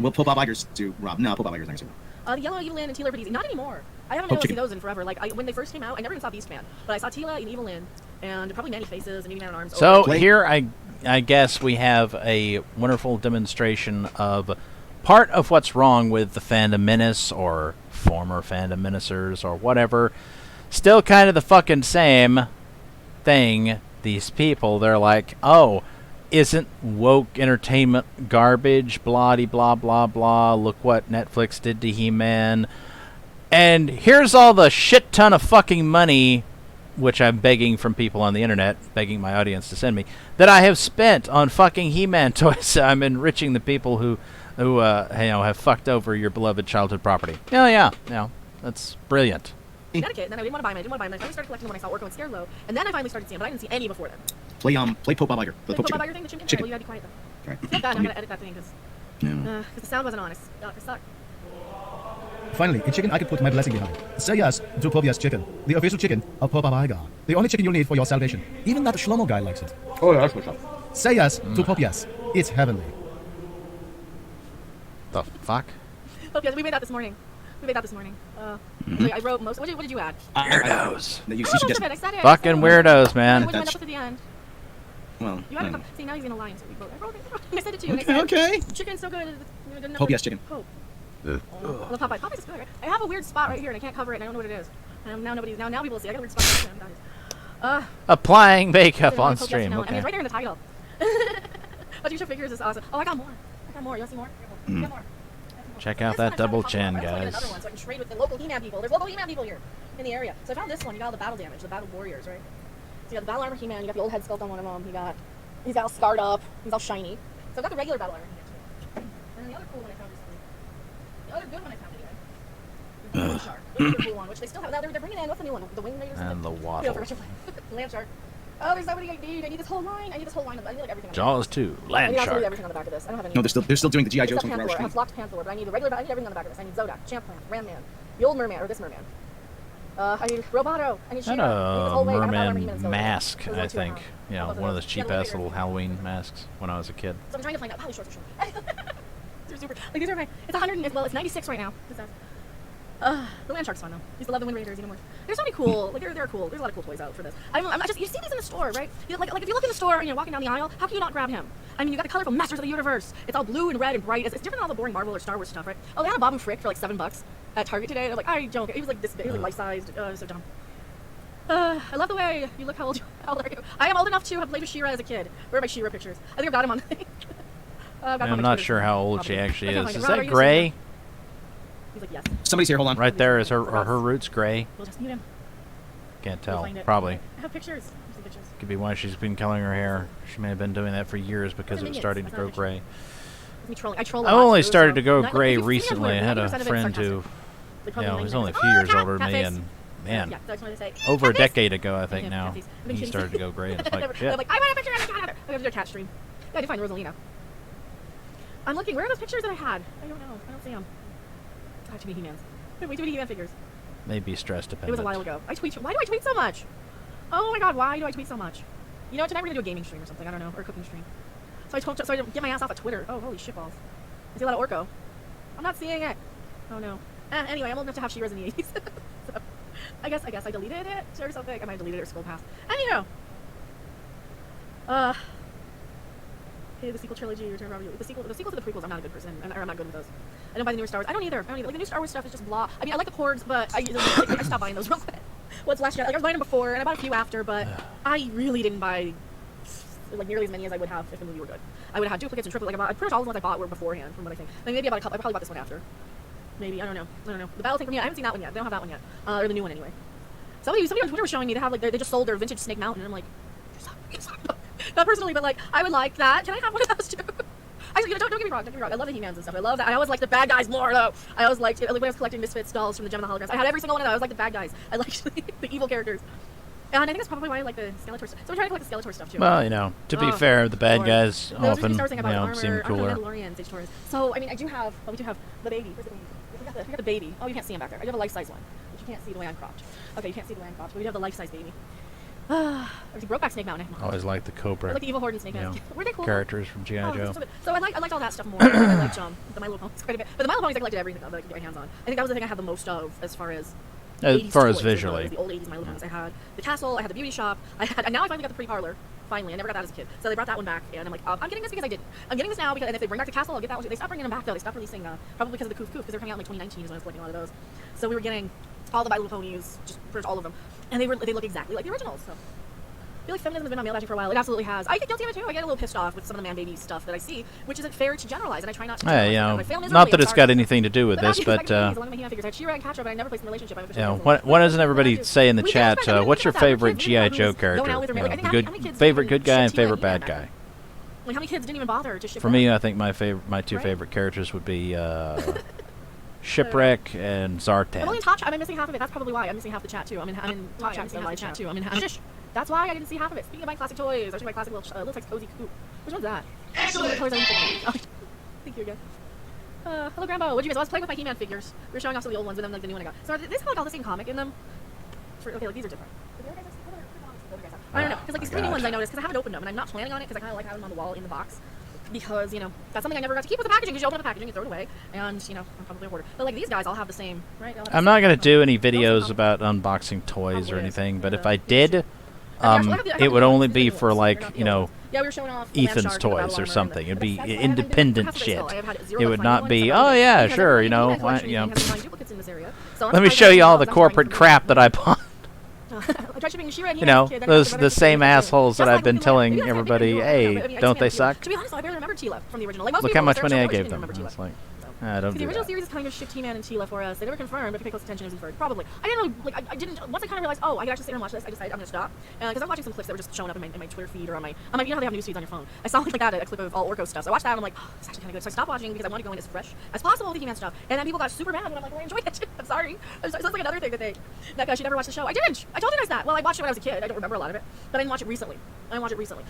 Will Pope Bob Igers do Rob? No, Pope Bob Igers not gonna do. The Yellow, Evil Lyn, and Teela Bidisi. Not anymore. I haven't been able to see those in forever. Like, when they first came out, I never even saw Beastman. But I saw Teela and Evil Lyn, and probably Nanny Faces and Maybe Man at Arms. So Play. here I guess we have a wonderful demonstration of part of what's wrong with the Fandom Menace or former Fandom Menacers or whatever. Still kind of the fucking same thing. These people, they're like, oh, isn't woke entertainment garbage? Blah blah blah blah. Look what Netflix did to He-Man. And here's all the shit ton of fucking money, which I'm begging from people on the internet, begging my audience to send me, that I have spent on fucking He-Man toys. I'm enriching the people who have fucked over your beloved childhood property. Yeah, that's brilliant. Connecticut, and then I didn't want to buy them. I finally started collecting them when I saw Orko and Scarecrow, and then I finally started seeing them, but I didn't see any before then. Play Pope Bob Iger. The Like, Pope what about chicken. your thing, the chicken? Chicken. Well, you gotta be quiet though. Right. Feel bad, I'm gonna edit that thing because Yeah. the sound wasn't on. It sucked. Finally, a chicken I can put my blessing behind. Say yes to Popia's chicken, the official chicken of Popa Igar. The only chicken you'll need for your salvation. Even that Shlomo guy likes it. Oh, yeah, that's what's up. Say yes to Popia's. It's heavenly. The fuck? Oh, yes, we made that this morning. Like, I wrote most. What did you add? Weirdos. You I should wrote most of guess. it. I said it. Fucking I said it. weirdos, I man. wouldn't end up with it at the end. Well, You added see, now he's gonna lie and say we both. I wrote it. I said it to you. and I said, okay. Chicken's so good. Good enough Pope for- yes chicken. Pope. Well, Popeye. Popeye's good, right? I have a weird spot right here and I can't cover it and I don't know what it is. And now now people will see. I got a weird spot right here. Applying makeup So, on Pope, yes, stream. no. I mean, Okay. it's right there in the title. But you should figures is awesome. Oh, I got more. You want to see more? I got more. Check out This one that I'm double trying to chin, talk about. I just wanna get guys. another one so I can trade with the local He-Man people. There's local He-Man people here in the area. So I found this one. You got all the battle damage, the battle warriors, right? So you got the battle armor He-Man, you got the old head sculpt on one of them, he's all scarred up, he's all shiny. So I've got the regular battle armor He-Man too. And then the other cool one I found recently, the other good one I found anyway, is the Land Shark. This is the cool one, which they still have. Now they're bringing in, what's the new one? The Wing Raiders? And the Yeah, waddle. for Land Shark. Oh, there's so many I need this whole line. I need like everything. Jaws 2, I Land need absolutely Shark. everything on the back of this. I don't have any. No, they're still doing the G.I. Joes Except from Panther. I Roush. have locked Panther, but I need the regular. I need everything on the back of this. I need Zodak, Champ Plant, Ram Man, the old Merman, or this Merman. I need Roboto. I need Had She-Ra. I need this a whole wave. I have Battle Armor He-Man merman and Zodak. mask, Those are I the two I think. have. You know, Both of one of those. those Yeah, cheap the ass figures. little Halloween masks when I was a kid. So I'm trying to find out how these shorts are showing. They're super. Like these are my. It's 100. Well, it's 96 right now. The Land Shark's fun though. Used to love the Wind Raiders even more. There's so many cool. Like they're cool. There's a lot of cool toys out for this. I'm just. You see these in the store, right? Like if you look in the store and you're walking down the aisle, how can you not grab him? I mean, you got the colorful Masters of the Universe. It's all blue and red and bright. It's different than all the boring Marvel or Star Wars stuff, right? Oh, they had a Bob and Frick for like $7 at Target today. They're like, I don't. He was like this big. He was like life-sized. It was so dumb. I love the way you look. How old are you? I am old enough to have played with She-Ra as a kid. Where are my She-Ra pictures? I think I've got him on. I'm not sure how old she actually I can't is. find Is it. Rob, are that you gray? He's like, yes. Somebody's here, hold on. Right there, are her roots gray? We'll just mute him. Can't We'll tell. find it. Probably. I have pictures. Some pictures. Could be why she's been coloring her hair. She may have been doing that for years because it was Minions. starting to That's grow not a gray. Me trolling. I troll a I've lot, only too, started so- to go Not- gray you see, recently. I had 90% a of it's friend sarcastic. who, Like, probably yeah, he's 99%. only a Oh, few years cat, older than cat me, face. and man, Yeah, that's what I say. over a Cat face. decade ago, I think Yeah, now, cat face. I've been he kidding. started to go gray. And it's I'm like, shit. like, I want a picture of a cat. I have to do a cat stream. Yeah, I did find Rosalina. I'm looking. Where are those pictures that I had? I don't know. I don't see them. I have too many He-Mans. I have way too many He-Man figures. Maybe stress It dependent. was a while ago. I tweet. Why do I tweet so much? Oh my god, why do I tweet so much? You know, tonight we're gonna do a gaming stream or something. I don't know, or a cooking stream. So I get my ass off of Twitter. Oh, holy shitballs! I see a lot of Orko. I'm not seeing it. Oh no. Anyway, I'm old enough to have She-Ra's in the 80s. So, I guess I deleted it or something. I might have deleted it or scrolled past. Anyhow. Okay, the sequel trilogy, Return of Robb. The sequel to the prequels, I'm not a good person. I'm not good with those. I don't buy the newer Star Wars. I don't either. Like, the new Star Wars stuff is just blah. I mean, I like the Porgs, but I stopped buying those real quick. What's last year? Like, I was buying them before, and I bought a few after, but I really didn't buy like nearly as many as I would have if the movie were good. I would have had duplicates and triplets. Like, pretty much all the ones I bought were beforehand, from what I think. Like, maybe I bought a couple. I probably bought this one after. Maybe, I don't know. The Battle Tank from I haven't seen that one yet. They don't have that one yet, or the new one anyway. Somebody on Twitter was showing me they have like they just sold their vintage Snake Mountain, and I'm like, not personally, but like I would like that. Can I have one of those too? Actually, don't get me wrong. I love the He-Mans and stuff. I love that. I always liked the bad guys more though. I always liked like when I was collecting Misfits dolls from the Gem of the Holograms. I had every single one of those. I always liked the bad guys. I liked the evil characters. And I think that's probably why I like the Skeletor stuff. So I'm trying to collect the Skeletor stuff too. Well, you know, to be fair, the bad Lord. guys Those are often, the Star Wars thing you about know, armor, seem cooler. Mandalorian stage tours. So I mean, we do have the baby. Where's the baby? We got the baby. Oh, you can't see him back there. I do have a life-size one, but you can't see the way I'm cropped. Okay, you can't see the way I'm cropped, but we do have the life-size baby. There's a Brokeback Snake Mountain. I always liked the I Cobra like the Evil Horde and Snake you know, Man. Were they cool? characters from G.I. Joe. So I liked all that stuff more. I liked the My Little Ponies quite a bit. But the My Little Ponies I collected everything of that I could get my hands on. I think that was the thing I had the most of as far as 80s toys, visually. the old 80s My Little Ponies. I had the castle, I had the beauty shop, and now I finally got the pretty parlor. Finally, I never got that as a kid. So they brought that one back, and I'm like, I'm getting this because I didn't. I'm getting this now because, and if they bring back the castle, I'll get that one. They stopped bringing them back though. They stopped releasing, probably because of the Koof Koof, because they were coming out in like 2019 is when I was collecting a lot of those. So we were getting all the My Little Ponies, just pretty much all of them, and they look exactly like the originals. So I feel like feminism has been on male for a while. It absolutely has. I get guilty of it too. I get a little pissed off with some of the man baby stuff that I see, which isn't fair to generalize, and I try not to. Hey, you know, not that it's got anything to do with this, but you know, why doesn't everybody say in the chat, what's your favorite G.I. Joe character? You know, the good, favorite good guy and favorite bad guy. Like how many kids didn't even bother to ship? For me, I think my two favorite characters would be Shipwreck and Zartan. I'm only in top chat. I'm missing half of it. That's probably why I'm missing half the chat too. I'm in top chat, so live chat too. I'm in half. That's why I didn't see half of it. Speaking of my classic toys, I should my classic little looks like cozy coop. Which one's that? Excellent. Thank you again. Hello, Grandpa. What'd you guys? I was playing with my He-Man figures. We were showing off some of the old ones, and then like the new one I got. So they have like all the same comic in them. Okay, like these are different. I don't know, because like these tiny ones I noticed, because I haven't opened them, and I'm not planning on it, because I kind of like having them on the wall in the box, because, you know, that's something I never got to keep with the packaging, because you open up the packaging and throw it away, and, you know, I'm probably a hoarder. But like these guys all have the same, right? I'm not going to do any videos about unboxing toys or anything, but if I did, it would only be for like, you know, yeah, we were showing off Ethan's toys or something. It'd be independent shit. It would not be, oh yeah, sure, you know, let me show you all the corporate crap that I bought. You know, those the same assholes that I've been telling everybody, hey, don't they suck? To be honest, I barely remember Tila from the original. Like, look how much money I gave them. It's like, Don't The do original that. series is kind of shit T-Man and Tila for us. They never confirmed, but if you pay close attention, it was inferred. Probably. I didn't really, like, I didn't, once I kind of realized, oh, I could actually sit here and watch this, I decided I'm going to stop. Because I'm watching some clips that were just showing up in my Twitter feed or on my, you know how they have news feeds on your phone. I saw like that, a clip of all Orko stuff. So I watched that and I'm like, oh, this is actually kind of good. So I stopped watching because I wanted to go in as fresh as possible with the He-Man stuff. And then people got super mad when I'm like, well, I enjoyed it. I'm sorry. So that's like another thing that she never watched the show. I didn't. I told you guys that. Well, I watched it when I was a kid. I don't remember a lot of it. But I didn't watch it recently.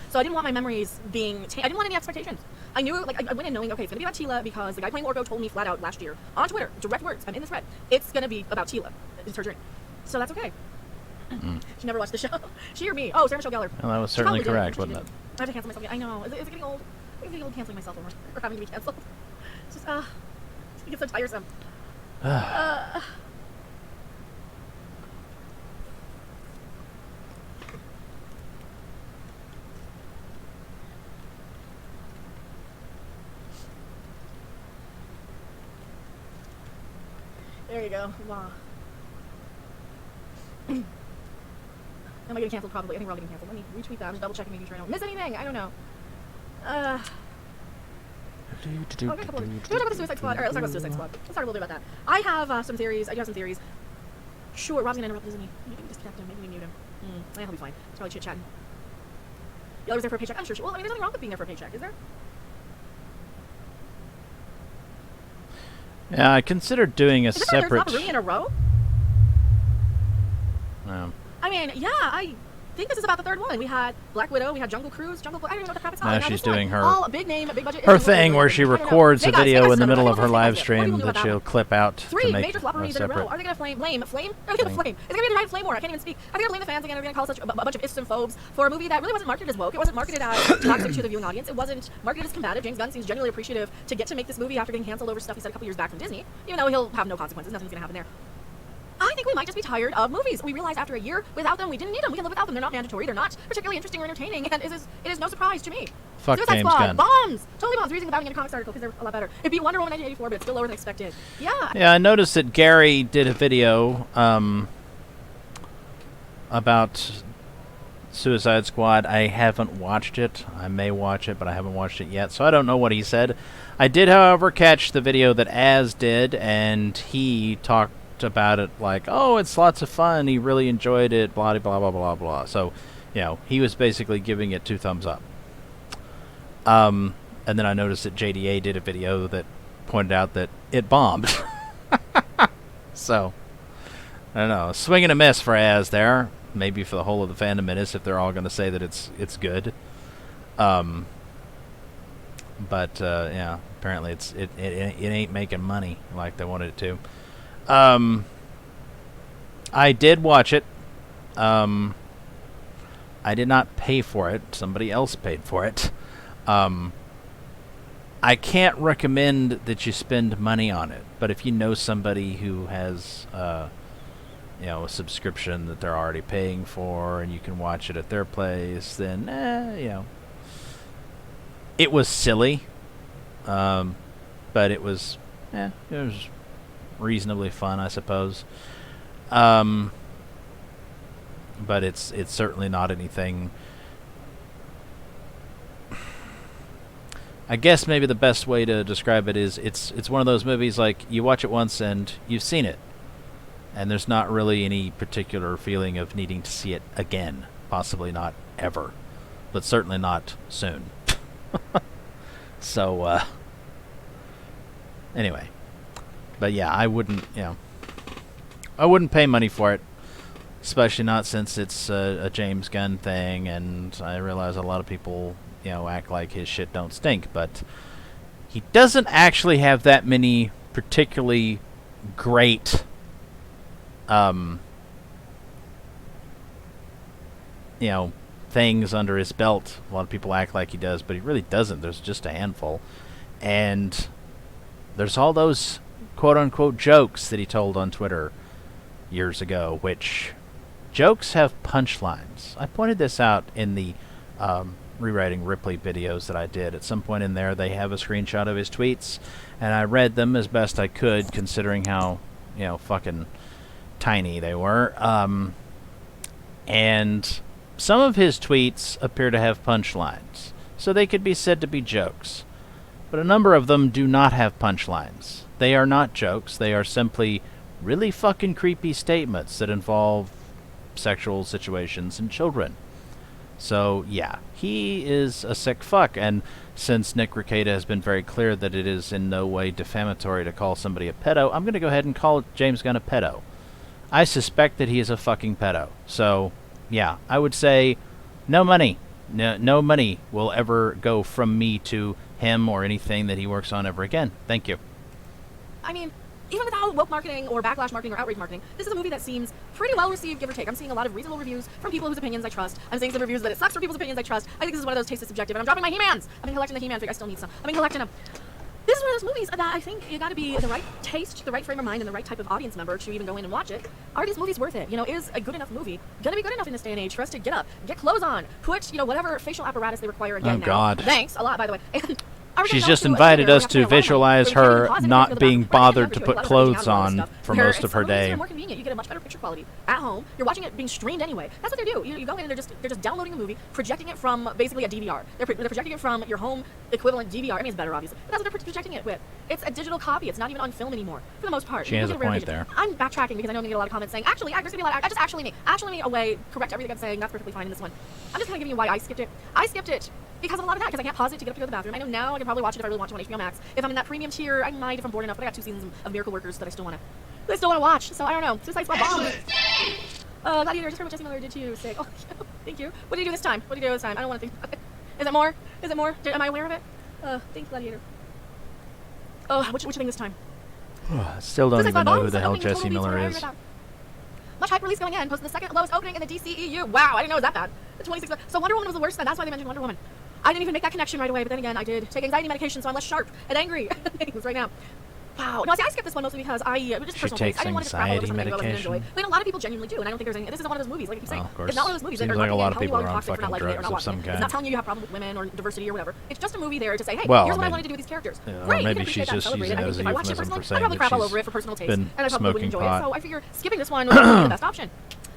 So I didn't want my memories being, I didn't want any expectations. I knew, like, I went in knowing, okay, it's going to be about Tila because the guy playing Orko told me flat out last year on Twitter, direct words, I'm in this thread, it's going to be about Tila. It's her journey. So that's okay. She never watched the show. She or me? Oh, Sarah Michelle Gellar. Well, that was She certainly probably did, correct, but she wasn't it? didn't. I have to cancel myself again. I know. Is it getting old? I'm getting old canceling myself or having to be canceled. It's just, it gets so tiresome. There you go. Wow. Am I getting canceled? Probably. I think we're all getting canceled. Let me retweet that. I'm just double checking, making sure I don't miss anything. I don't know. Okay, cool. We're talking about the Suicide Squad. All right, let's talk about the Suicide Squad. Let's talk a little bit about that. I have some theories. I do have some theories. Sure, Rob's gonna interrupt, isn't he? Maybe we disconnect him. Maybe we mute him. Yeah, he'll be fine. He's probably chit-chatting. The other was there for a paycheck. I'm sure she. Well, I mean, there's nothing wrong with being there for a paycheck, is there? Yeah, I considered doing a Is this our third separate. flop really in a row? No. I mean, yeah, I think this is about the third one. We had Black Widow, we had Jungle Cruise, I don't even know what the crap it's called. Now We had she's this one. doing her- all big name, big budget. Her thing where she I don't know. records a Vegas, video Vegas in the is middle another of her one. live What do stream you know that about she'll one? clip out Three to make major flop a movies in a row. separate. Are they going to blame? Are they going to blame? Is it going to be the flame war? I can't even speak. Are they going to blame the fans again? Are they going to call us such a bunch of ists and phobes for a movie that really wasn't marketed as woke? It wasn't marketed as toxic to the viewing audience. It wasn't marketed as combative. James Gunn seems genuinely appreciative to get to make this movie after getting canceled over stuff he said a couple years back from Disney, even though he'll have no consequences. Nothing's going to happen there. I think we might just be tired of movies. We realized after a year without them, we didn't need them. We can live without them. They're not mandatory. They're not particularly interesting or entertaining. And it is no surprise to me. Fuck Suicide James Squad, Gunn. bombs, totally bombs. Reason about in a comics article because they're a lot better. It'd be Wonder Woman 1984, but it's still lower than expected. Yeah. Yeah, I noticed that Gary did a video about Suicide Squad. I haven't watched it. I may watch it, but I haven't watched it yet, so I don't know what he said. I did, however, catch the video that Az did, and he talked about it like, oh, it's lots of fun, he really enjoyed it, blah, blah, blah, blah, blah. So, you know, he was basically giving it 2 thumbs up. And then I noticed that JDA did a video that pointed out that it bombed. So, I don't know, a swing and a miss for Az there. Maybe for the whole of the Fandom Menace if they're all going to say that it's good. But yeah, apparently it ain't making money like they wanted it to. I did watch it. I did not pay for it. Somebody else paid for it. I can't recommend that you spend money on it, but if you know somebody who has a subscription that they're already paying for and you can watch it at their place, then it was silly. But it was reasonably fun, I suppose. But it's certainly not anything. I guess maybe the best way to describe it is it's one of those movies like you watch it once and you've seen it, and there's not really any particular feeling of needing to see it again. Possibly not ever, but certainly not soon. So anyway, but yeah, I wouldn't pay money for it, especially not since it's a James Gunn thing, and I realize a lot of people act like his shit don't stink, but he doesn't actually have that many particularly great things under his belt. A lot of people act like he does, but he really doesn't. There's just a handful. And there's all those quote-unquote jokes that he told on Twitter years ago, which jokes have punchlines. I pointed this out in the Rewriting Ripley videos that I did. At some point in there, they have a screenshot of his tweets, and I read them as best I could, considering how, fucking tiny they were. And some of his tweets appear to have punchlines, so they could be said to be jokes. but a number of them do not have punchlines. They are not jokes. They are simply really fucking creepy statements that involve sexual situations and children. So, yeah, he is a sick fuck, and since Nick Rekieta has been very clear that it is in no way defamatory to call somebody a pedo, I'm going to go ahead and call James Gunn a pedo. I suspect that he is a fucking pedo. So, yeah, I would say no money. No money will ever go from me to him or anything that he works on ever again. Thank you. I mean, even without woke marketing or backlash marketing or outrage marketing, this is a movie that seems pretty well received, give or take. I'm seeing a lot of reasonable reviews from people whose opinions I trust. I'm seeing some reviews that it sucks for people's opinions I trust. I think this is one of those tastes is subjective, and I'm dropping my He-Mans. I've been collecting the He-Man figure. I still need some. I've been collecting them. This is one of those movies that I think you got to be the right taste, the right frame of mind, and the right type of audience member to even go in and watch it. Are these movies worth it? You know, is a good enough movie gonna be good enough in this day and age for us to get up, get clothes on, put, you know, whatever facial apparatus they require again now. God. Thanks a lot, by the way. And She's just invited us to visualize her not being bothered to put clothes on for most of her day. More convenient. You get a much better picture quality at home. You're watching it being streamed anyway. That's what they do. You go in and they're just downloading a movie, projecting it from basically a DVR. They're projecting it from your home equivalent DVR. I mean, it's better obviously, but that's what they're projecting it with. It's a digital copy. It's not even on film anymore for the most part. She has a point there. I'm backtracking because I know I'm gonna get a lot of comments saying actually, there's gonna be a lot. Just actually me away. Correct everything I'm saying. That's perfectly fine in this one. I'm just kind of giving you why I skipped it. I skipped it because of a lot of that, because I can't pause it to get up to go to the bathroom. I know now I can probably watch it if I really want to on HBO Max. If I'm in that premium tier, I might if I'm bored enough, but I got 2 seasons of Miracle Workers that I still wanna watch. So I don't know. Suicide Squad bomb. Gladiator, just heard what Jesse Miller did too. Sick. Oh, thank you. What did you do this time? I don't want to think about it. Is it more? Am I aware of it? Thanks, Gladiator. Oh, what you think this time? Still don't even know who the hell Jesse Miller is. Much hype release going in. Posted the second lowest opening in the DCEU. Wow, I didn't know it was that bad. The 26th. So Wonder Woman was the worst, then that's why they mentioned Wonder Woman. I didn't even make that connection right away, but then again, I did take anxiety medication, so I'm less sharp and angry right now. Wow. No, see, I skipped this one mostly because just personal taste. I didn't want to scrap all over something I wasn't enjoy. I mean, a lot of people genuinely do, and I don't think there's any. This isn't one of those movies, like I keep saying. It's not one of those movies that are like a lot of telling you people why are you're on toxic for not fucking liking it or not drugs of watching some it. It's kind. not telling you you have problems with women or diversity or whatever. It's just a movie there to say, hey, Well, here's what I I mean, wanted to do with these characters. or Great, maybe you can she's appreciate that, just celebrate using it. it I as a mean, if I watched it euphemism personally, for saying I'd probably that crap all she's over it for personal taste, been and I probably wouldn't smoking enjoy it. pot. So I figure skipping this one was probably the best option.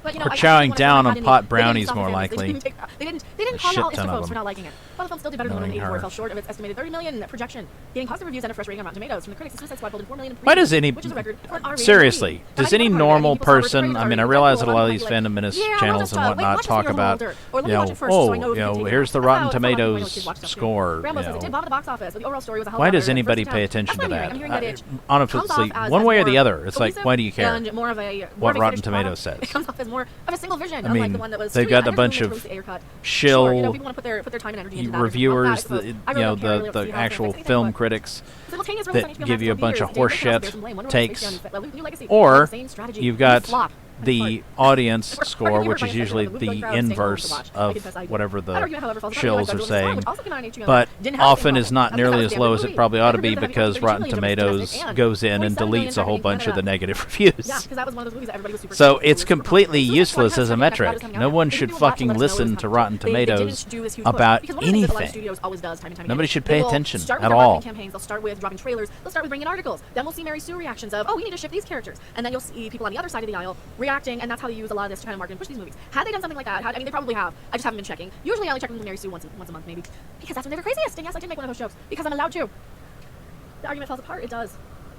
But, you know, Or I chowing wanna down say on that pot they brownies, didn't more stop the likely. They didn't A call shit out ton of folks for them. not liking it. Well, the film still did better than Knowing 184. her. It fell short of its estimated 30 million projection, getting positive reviews and a fresh rating on Rotten Tomatoes from the critics. Suicide Squad pulled in 4 million. Why does any... which is a record for an R-rated Seriously, movie. does And I any think part of it, normal people saw it as person... rated I mean, I R-rated. realize That's that a cool. lot of I'm these like, Fandom Menace yeah, channels and wait, whatnot watch this talk video about, older. Or let me you watch know, it first so I know if oh, you can take here's it. the That's Rotten how it's fun when Tomatoes kids watch stuff too. score, Rambo you says it did know. bomb at the box office, but the overall story was a hell Why of a does better anybody first pay attempt. attention to That's what that? I'm hearing that it Honestly, comes off as one way or more the other. It's like, cohesive why do you care and more of a what of a Rotten finished Tomatoes product. says? It comes off as more of a single vision, I unlike mean, the one that was they've studio. got a I bunch didn't of really cut. shill Sure, you know, people want to put their time and energy into that. reviewers, I you really know, don't care, really, the see how actual it's film like, critics simultaneous that release on HBO give Max you a for bunch of years. David Fincher horseshit bears some blame. Wonder Woman takes, faced down New Legacy. or Same strategy. you've You got flop. the audience We're score, arguing which about is it, usually the movie going the crowd staying home to inverse watch. of I confess I do. whatever That the argument, however, falls apart. shills Like are Godzilla saying, was also coming out on HBO, but didn't have often the is same not problem. nearly That's as because low it as was it a probably bad ought to movie. be Everybody because was Rotten extremely Tomatoes domestic and goes in and 47 million deletes a whole tracking bunch of the Canada. negative reviews. Yeah, because that was one of those movies that everybody was super So excited it's for. completely Suicide Squad useless has as a something like that metric. coming out. No one They should do a lot to fucking let us know listen it's to coming. Rotten They didn't Tomatoes do this huge push. about Because one of the things that a lot of anything. studios always does time and time Nobody again, should they pay will attention start with at their all. marketing campaigns. They'll start with dropping trailers. They'll start with bringing articles. Then we'll see Mary Sue reactions of, oh, we need to ship these characters. And then you'll see people on the other side of the aisle reacting, and that's how they use a lot of this to kind of market and push these movies. Had they done something like that, I mean, they probably have. I just haven't been checking. Usually I only check with Mary Sue once a month, maybe. Because that's when they're the craziest. And yes, I did make one of those jokes. Because I'm allowed to. The argument falls apart. It does.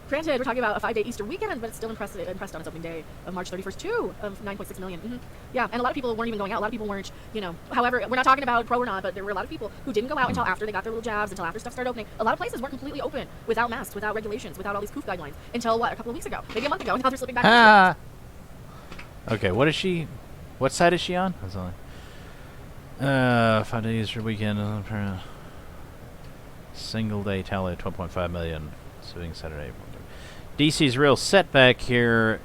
Granted, we're talking about a 5-day Easter weekend, but it's still impressed on its opening day of March 31st, too, of 9.6 million. Mm-hmm. Yeah, and a lot of people weren't even going out. A lot of people weren't, you know, however, we're not talking about pro or not, but there were a lot of people who didn't go out until after they got their little jabs, until after stuff started opening. A lot of places weren't completely open without masks, without regulations, without all these COOF guidelines, until, what, a couple of weeks ago? Maybe a month ago, and now they're slipping back into Ah. Okay, what is she? What side is she on? That's only 5 days for weekend. Single day tally 12.5 million. Suing Saturday. DC's real setback here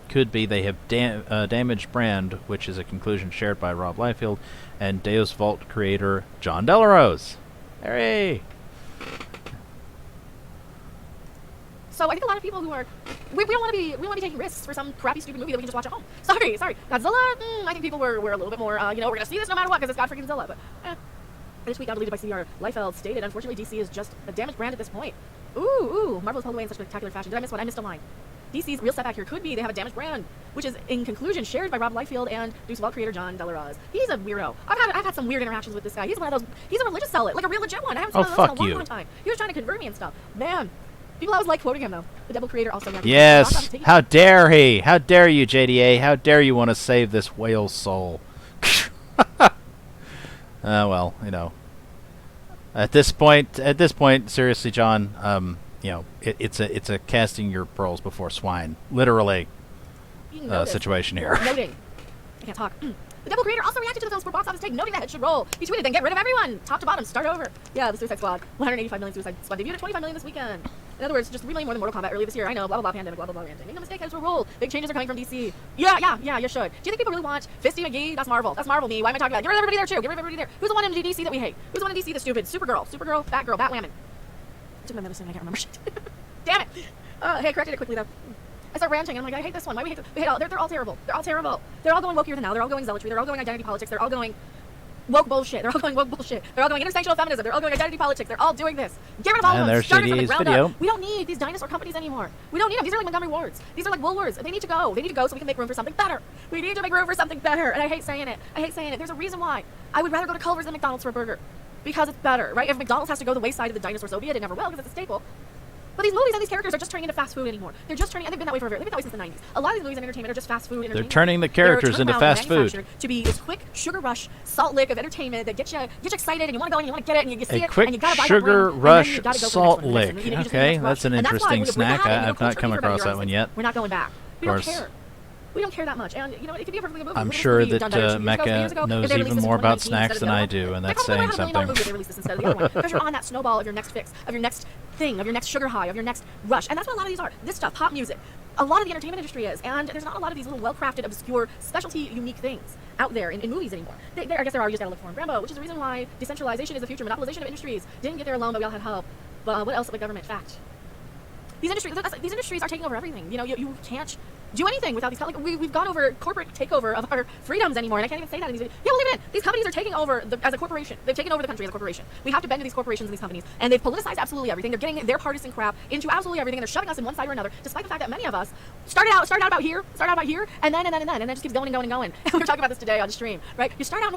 could be they have damaged brand, which is a conclusion shared by Robb Liefeld and Deus Vault creator John Delarose. Hooray! So I think a lot of people who are we don't want to be taking risks for some crappy stupid movie that we can just watch at home. Sorry. Godzilla. I think people were a little bit more. We're gonna see this no matter what because it's God freaking Zilla. But this week, deleted by CDR. Liefeld stated, unfortunately, DC is just a damaged brand at this point. Ooh, Marvel is pulled away in such spectacular fashion. Did I miss one? I missed a line. DC's real setback here could be they have a damaged brand, which is, in conclusion, shared by Robb Liefeld and Deuce Wild creator John Delaroz. He's a weirdo. I've had some weird interactions with this guy. He's one of those. He's a religious zealot, like a real legit one. I haven't seen one of those in a long, long time. He was trying to convert me and stuff. Man, people always like quoting him though. The Devil creator also. Yes. How dare he? How dare you, JDA? How dare you want to save this whale's soul? Well, you know. At this point, seriously, John, you know, it's a casting your pearls before swine, literally, situation here. Noting. I can't talk. The Devil creator also reacted to the film's box office take, noting that it should roll. He tweeted, "Then get rid of everyone, top to bottom, start over." Yeah, the Suicide Squad, 185 million Suicide Squad debuted at 25 million this weekend. In other words, just 3 million more than Mortal Kombat earlier this year. I know, blah blah blah, pandemic, blah blah blah, ranting. Make no mistake, it's a roll. Big changes are coming from DC. Yeah, you should. Do you think people really want Fisty McGee? That's Marvel. That's Marvel. Me. Why am I talking about? Get rid of everybody there too. Get rid of everybody there. Who's the one in DC that we hate? Who's the one in DC that's stupid? Supergirl, Batgirl, Batwoman. I took my medicine. I can't remember shit. Damn it. Hey, I corrected it quickly though. I start ranting. I'm like, I hate this one. Why we hate this? We hate all. They're all terrible. They're all terrible. They're all going wokier than now. They're all going zealotry. They're all going identity politics. They're all going woke bullshit. They're all going woke bullshit. They're all going intersectional feminism. They're all going identity politics. They're all doing this. Get rid of all of them. There's Start it from the JDA's ground video. up. We don't need these dinosaur companies anymore. We don't need them. These are like Montgomery Wards. These are like Woolworths. They need to go. They need to go so we can make room for something better. We need to make room for something better. And I hate saying it. There's a reason why. I would rather go to Culver's than McDonald's for a burger. Because it's better, right? If McDonald's has to go the wayside of the dinosaur Soviet, it never will because it's a staple. But these movies and these characters are just turning into fast food anymore. They're just turning, and they've been that way for they've been that way since the 90s. A lot of these movies and entertainment are just fast food entertainment. They're turning the characters into fast food. To be this quick sugar rush, salt lick of entertainment that gets you excited and you want to go and you want to get it and you see it and you gotta buy sugar that brand, rush and then you gotta go salt for the next one. lick. You just Okay, rush. that's an And that's why interesting we're snack. having I've not come across that one yet. We're not going back. We don't course. care. We don't care that much, and you know it could be a perfectly good movie. I'm Look at this sure movie that done better 2 years ago, 3 years Mecha ago. knows If they even released this in more about 2019 snacks instead than of I the other do, one, and they that's probably saying would have a $1 million something. movie if they released this instead of the other one, because you're on that snowball of your next fix, of your next thing, of your next sugar high, of your next rush, and that's what a lot of these are. This stuff, pop music, a lot of the entertainment industry is, and there's not a lot of these little well-crafted, obscure, specialty, unique things out there in movies anymore. I guess there are. You just gotta look for them. Rambo, which is the reason why decentralization is the future. Monopolization of industries didn't get there alone, but we all had help. But what else but government? Fact. These industries are taking over everything. You know, you can't do anything without these. Like we've gone over corporate takeover of our freedoms anymore, and I can't even say that in these videos. Yeah, believe it. These companies are taking over as a corporation. They've taken over the country as a corporation. We have to bend to these corporations and these companies, and they've politicized absolutely everything. They're getting their partisan crap into absolutely everything, and they're shoving us in one side or another. Despite the fact that many of us started out about here, and then it just keeps going and going and going. And we were talking about this today on the stream, right? You start out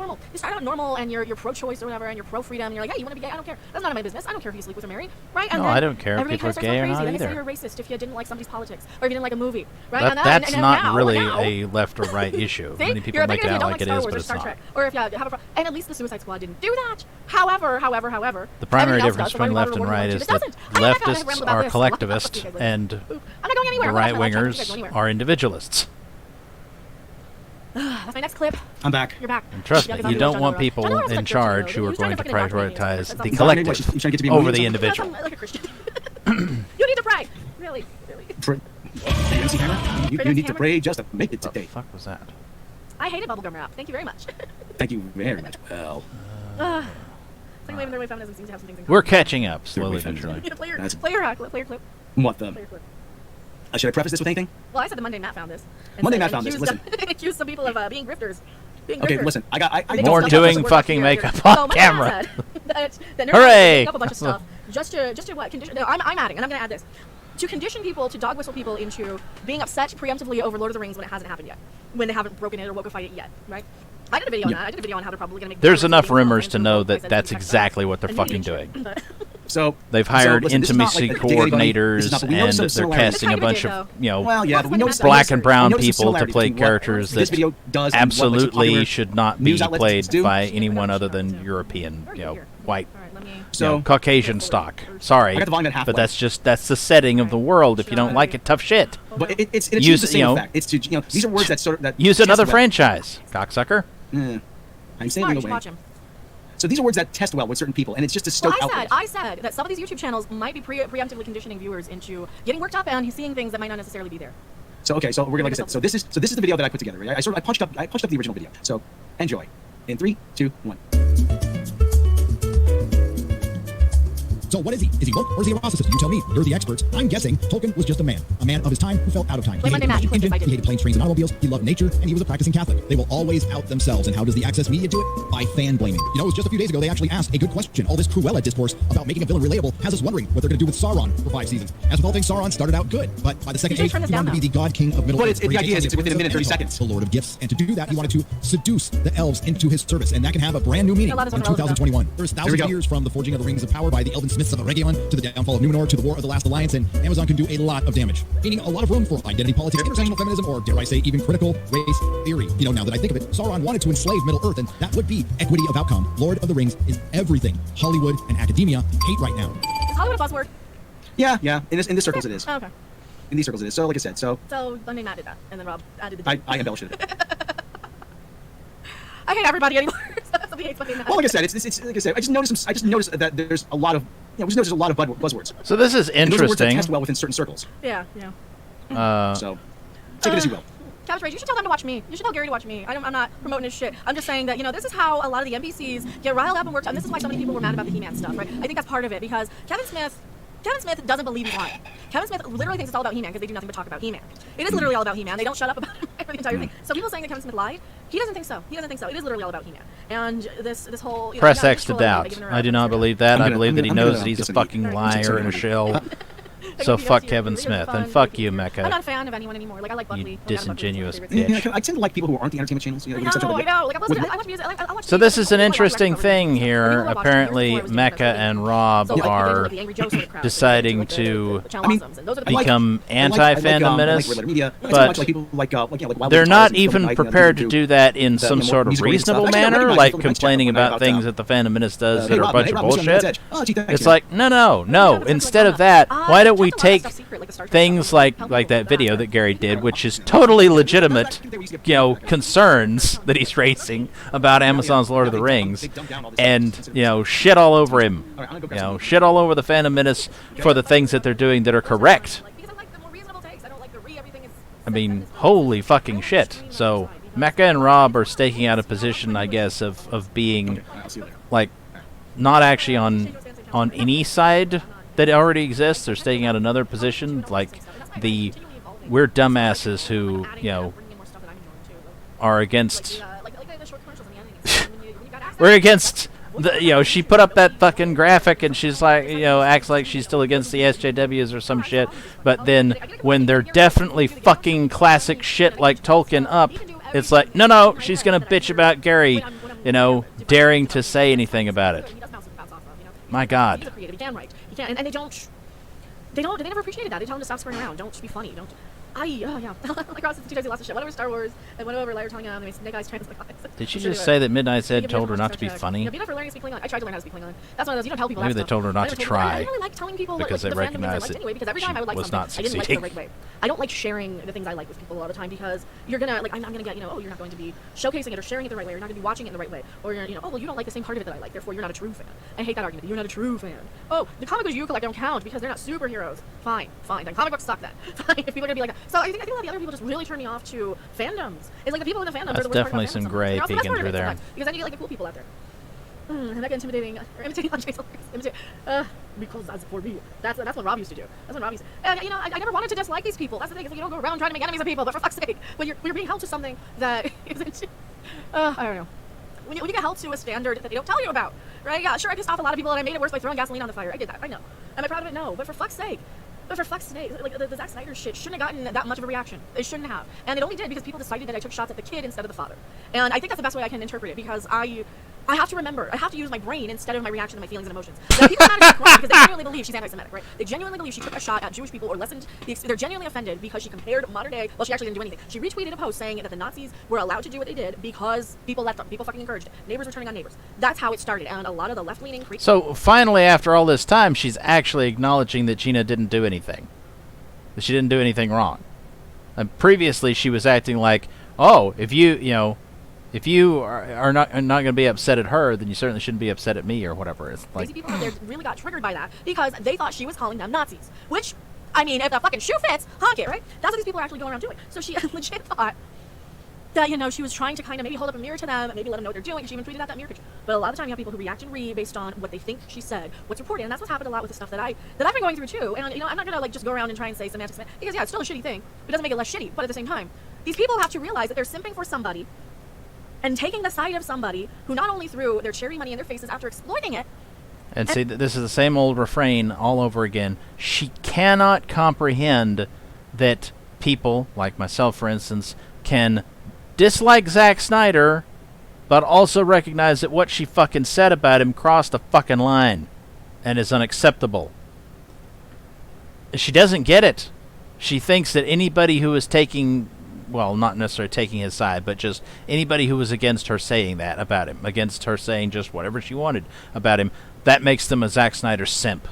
normal, and you're pro-choice or whatever, and you're pro-freedom, and you're like, hey, you want to be gay? I don't care. That's none of my business. I don't care if you sleep with or marry, right? And no, I don't care if people are gay or not either. They say either. you're a racist if you didn't like somebody's politics or if you didn't like a movie, right? That's and not now, really now, a left or right issue. See? Many people You're make it if you out don't like it Star is, Wars but or it's Star not. Trek, or if you have and at least the Suicide Squad didn't do that. However, The primary everything difference else does, so between why left would and we right want is to? It that doesn't. I rambled leftists about are this. collectivists and I'm not going anywhere. the right wingers are individualists. That's my next clip. I'm back. You're back. And trust me, Yeah, 'cause you I'm don't doing want John people Delarosa. in John Delarosa charge like who are He was trying going to fucking indoctrinate prioritize me. the That's collective You're trying to get to be over rude? the individual. Like a Christian. You need to pray. Really. You don't see camera? You need to pray just to make it What the today. fuck was that? I hated bubblegum wrap. Thank you very much. Thank you very much. Well, Second wave and third wave feminism seems to have some things in We're common. catching up slowly wave but feminism. surely. Play your That's- clip. what the? Play your clip. Should I preface this with anything? Well, I said the Monday Matt found this. And Monday said- Matt and found this, accused- accused some people of being grifters. Okay, listen. I They More don't doing know what fucking we're makeup here. on So Monday camera. Matt said that Hooray! make up a bunch of stuff just to what condition. No, I'm adding, and I'm going to add this. To condition people, to dog whistle people into being upset preemptively over Lord of the Rings when it hasn't happened yet, when they haven't broken it or wokeified it yet, right? I did a video on that. I did a video on how they're probably going to make. There's enough references rumors to to know woke. I that said that's check that out. exactly what they're And fucking maybe doing. but- So They've hired listen, this is not intimacy like the dig anybody. This coordinators is not- we know and some they're similarities. casting a It's kind bunch of of, a dig, Well, yeah, but we noticed black and brown we noticed people to similarity play between what characters this that video does and what makes it absolutely popular should not be news outlets played do. by Yeah, anyone we're other gonna than try European, We're you know, here. white, All right, let me. you know, So Caucasian stock. Sorry, I got the volume at half but level. that's the setting of the world. If you don't like it, tough shit. But it Use, achieves the same you know, effect. It's to these are words that sort of that Use test another well. franchise, cocksucker. I'm Smart, saying you no should way. watch him. So these are words that test well with certain people, and it's just to Well, stoke outrage. I said that some of these YouTube channels might be preemptively conditioning viewers into getting worked up and seeing things that might not necessarily be there. So okay, so we're gonna like I said. So this is the video that I put together. Right? I punched up the original video. So enjoy. In 3, 2, 1. So what is he? Is he woke or is he a narcissist? You tell me. You're the experts. I'm guessing Tolkien was just a man of his time who felt out of time. Like Monday Matt, you clicked Engine, it, I he hated planes, trains, and automobiles. He loved nature, and he was a practicing Catholic. They will always out themselves. And how does the access media do it? By fan blaming. You know, it was just a few days ago they actually asked a good question. All this Cruella discourse about making a villain relatable has us wondering what they're going to do with Sauron for 5 seasons. As with all things, Sauron started out good, but by the second age, he wanted to be the god king of Middle Earth. But the idea is it's within a minute, 30 seconds. The Lord of Gifts, and to do that, he wanted to seduce the elves into his service, and that can have a brand new meaning in 2021. There's thousands of years from the forging of the Rings of Power by the Elven Smiths of Eregion to the downfall of Numenor to the War of the Last Alliance, and Amazon can do a lot of damage, meaning a lot of room for identity politics, intersectional feminism, or dare I say, even critical race theory. You know, now that I think of it, Sauron wanted to enslave Middle Earth, and that would be equity of outcome. Lord of the Rings is everything Hollywood and academia hate right now. Is Hollywood a buzzword? Yeah. In this circles it is. Oh, okay. In these circles it is. So like I said, so Monday Matt did that, and then Rob added the. I embellished it. I hate everybody anymore. Somebody hates Monday Matt. Well, like I said, it's like I said. I just noticed that there's a lot of there's a lot of buzzwords. So this is And those are words that interesting. test well within certain circles. Yeah. So take it as you will. Cabbage Rage, you should tell them to watch me. You should tell Gary to watch me. I'm not promoting his shit. I'm just saying that, this is how a lot of the NBCs get riled up and worked on. This is why so many people were mad about the He-Man stuff, right? I think that's part of it, because Kevin Smith doesn't believe he's lying. Kevin Smith literally thinks it's all about He-Man because they do nothing but talk about He-Man. It is literally all about He-Man. They don't shut up about him for the entire thing. So people saying that Kevin Smith lied, he doesn't think so. It is literally all about He-Man. And this whole... Press X to doubt. I do not believe that. I believe that he knows that he's a fucking liar and a shill. So fuck Kevin Smith, and fuck you, I'm not Mecha. a fan of anyone anymore. Like, I like Buckley. You disingenuous Yeah, bitch. I tend to like people who aren't the entertainment channels. I know. Like, I watch music. I watch So TV, this I is an watch interesting records thing coverage. here. People are watching Apparently, years before I was doing Mecha that and stuff. Rob So, like, are like the Angry Joe sort of crowd, deciding like the to Channel I mean, Awesomes, and those are the become anti-Fandom Menace, but they're not even prepared to do that in some sort of reasonable manner, like complaining about things that the Fandom Menace does that are a bunch of bullshit. It's like, no. Instead of that, why don't we take things like that video that Gary did, which is totally legitimate, concerns that he's raising about Amazon's Lord of the Rings, and shit all over him, shit all over the Fandom Menace for the things that they're doing that are correct. I mean, holy fucking shit. So Mecha and Rob are staking out a position, I guess, of being like not actually on any side that already exists. They're staking out another position, like we're dumbasses who are against. We're against she put up that fucking graphic and she's like, acts like she's still against the SJWs or some shit. But then when they're definitely fucking classic shit like Tolkien up, it's like, no, she's gonna bitch about Gary, daring to say anything about it. My God. And they never appreciated that. They tell him to stop screwing around. Don't be funny. Don't. Like Ross said 2 times he lost his shit. Whatever Star Wars, and went over later telling him, Nick guys trans. Did she just say that Midnight's Head told her not to be funny? Be for learning to speak Klingon. I tried to learn how to speak Klingon. That's one of those you don't tell people. Maybe they told her not to try. I didn't really like telling people because they the recognized that anyway, because every time I would like was something, not I didn't like it succeeding. the right way. I don't like sharing the things I like with people all the time because you're gonna I'm gonna get you're not going to be showcasing it or sharing it the right way. You're not gonna be watching it in the right way, or you're oh well you don't like the same part of it that I like, therefore you're not a true fan. I hate that argument. You're not a true fan. Oh, the comic books you collect don't count because they're not superheroes. Fine. Then comic books suck then. Fine. If people are gonna be like that. So I think a lot of the other people just really turn me off to fandoms. It's like the people in the fandoms That's are the worst definitely part some about gray fandoms. peeking through there. Because then you get like the cool people out there. I'm not intimidating Andre's because that's for me. That's what Rob used to do. That's what Rob used to. And I never wanted to dislike these people. That's the thing. Is you don't go around trying to make enemies of people. But for fuck's sake, when you're being held to something that isn't, I don't know. When you get held to a standard that they don't tell you about, right? Yeah, sure, I pissed off a lot of people and I made it worse by throwing gasoline on the fire. I did that. I know. Am I proud of it? No. But for fuck's sake. Like the Zack Snyder shit shouldn't have gotten that much of a reaction. It shouldn't have. And it only did because people decided that I took shots at the kid instead of the father. And I think that's the best way I can interpret it because I have to remember. I have to use my brain instead of my reaction to my feelings and emotions. Now, people are mad at her because they genuinely believe she's anti-Semitic, right? They genuinely believe she took a shot at Jewish people or lessened they're genuinely offended because she compared modern day. Well, she actually didn't do anything. She retweeted a post saying that the Nazis were allowed to do what they did because people left them. People fucking encouraged it. Neighbors were turning on neighbors. That's how it started. And a lot of the left-leaning So finally, after all this time, she's actually acknowledging that Gina didn't do anything. That she didn't do anything wrong. And previously, she was acting like, oh, if you are not going to be upset at her, then you certainly shouldn't be upset at me or whatever. It's like people out there really got triggered by that because they thought she was calling them Nazis. Which, I mean, if the fucking shoe fits, honk it, right? That's what these people are actually going around doing. So she legit thought that, you know, she was trying to kind of maybe hold up a mirror to them, maybe let them know what they're doing. She even tweeted out that mirror picture. But a lot of the time you have people who react and read based on what they think she said, what's reported, and that's what's happened a lot with the stuff that I've been going through too. And, you know, I'm not gonna like just go around and try and say semantics, because yeah, it's still a shitty thing, but it doesn't make it less shitty. But at the same time, these people have to realize that they're simping for somebody and taking the side of somebody who not only threw their charity money in their faces after exploiting it. And see, this is the same old refrain all over again. She cannot comprehend that people, like myself for instance, can dislike Zack Snyder, but also recognize that what she fucking said about him crossed a fucking line and is unacceptable. She doesn't get it. She thinks that anybody who is taking, well, not necessarily taking his side, but just anybody who was against her saying that about him, against her saying just whatever she wanted about him, that makes them a Zack Snyder simp.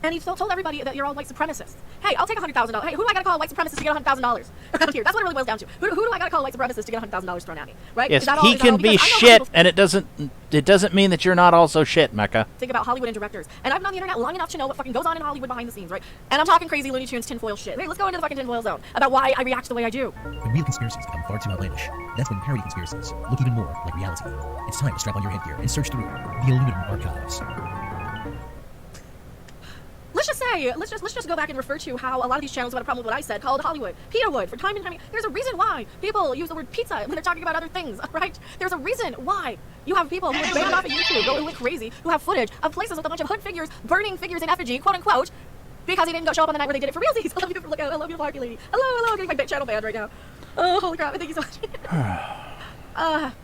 And he told everybody that you're all white supremacists. Hey, I'll take $100,000. Hey, who do I gotta call a white supremacist to get $100,000 around here? That's what it really boils down to. Who do I gotta call a white supremacist to get $100,000 thrown at me? Right? Yes, he can be shit, and it doesn't mean that you're not also shit, Mecha. Think about Hollywood and directors. And I've been on the internet long enough to know what fucking goes on in Hollywood behind the scenes, right? And I'm talking crazy Looney Tunes tinfoil shit. Hey, let's go into the fucking tinfoil zone about why I react the way I do. When real conspiracies become far too outlandish, that's when parody conspiracies look even more like reality. It's time to strap on your headgear and search through the Illuminati archives. Let's just say, let's just go back and refer to how a lot of these channels have had a problem with what I said, called Hollywood, Peterwood, for time and time again. There's a reason why people use the word pizza when they're talking about other things, right? There's a reason why you have people who are banned off of YouTube, going crazy, who have footage of places with a bunch of hood figures, burning figures in effigy, quote unquote, because he didn't go show up on the night where they did it for realsies. I love you, I love you, Harpy Lady. Hello, I'm getting my channel banned right now. Oh, holy crap, thank you so much.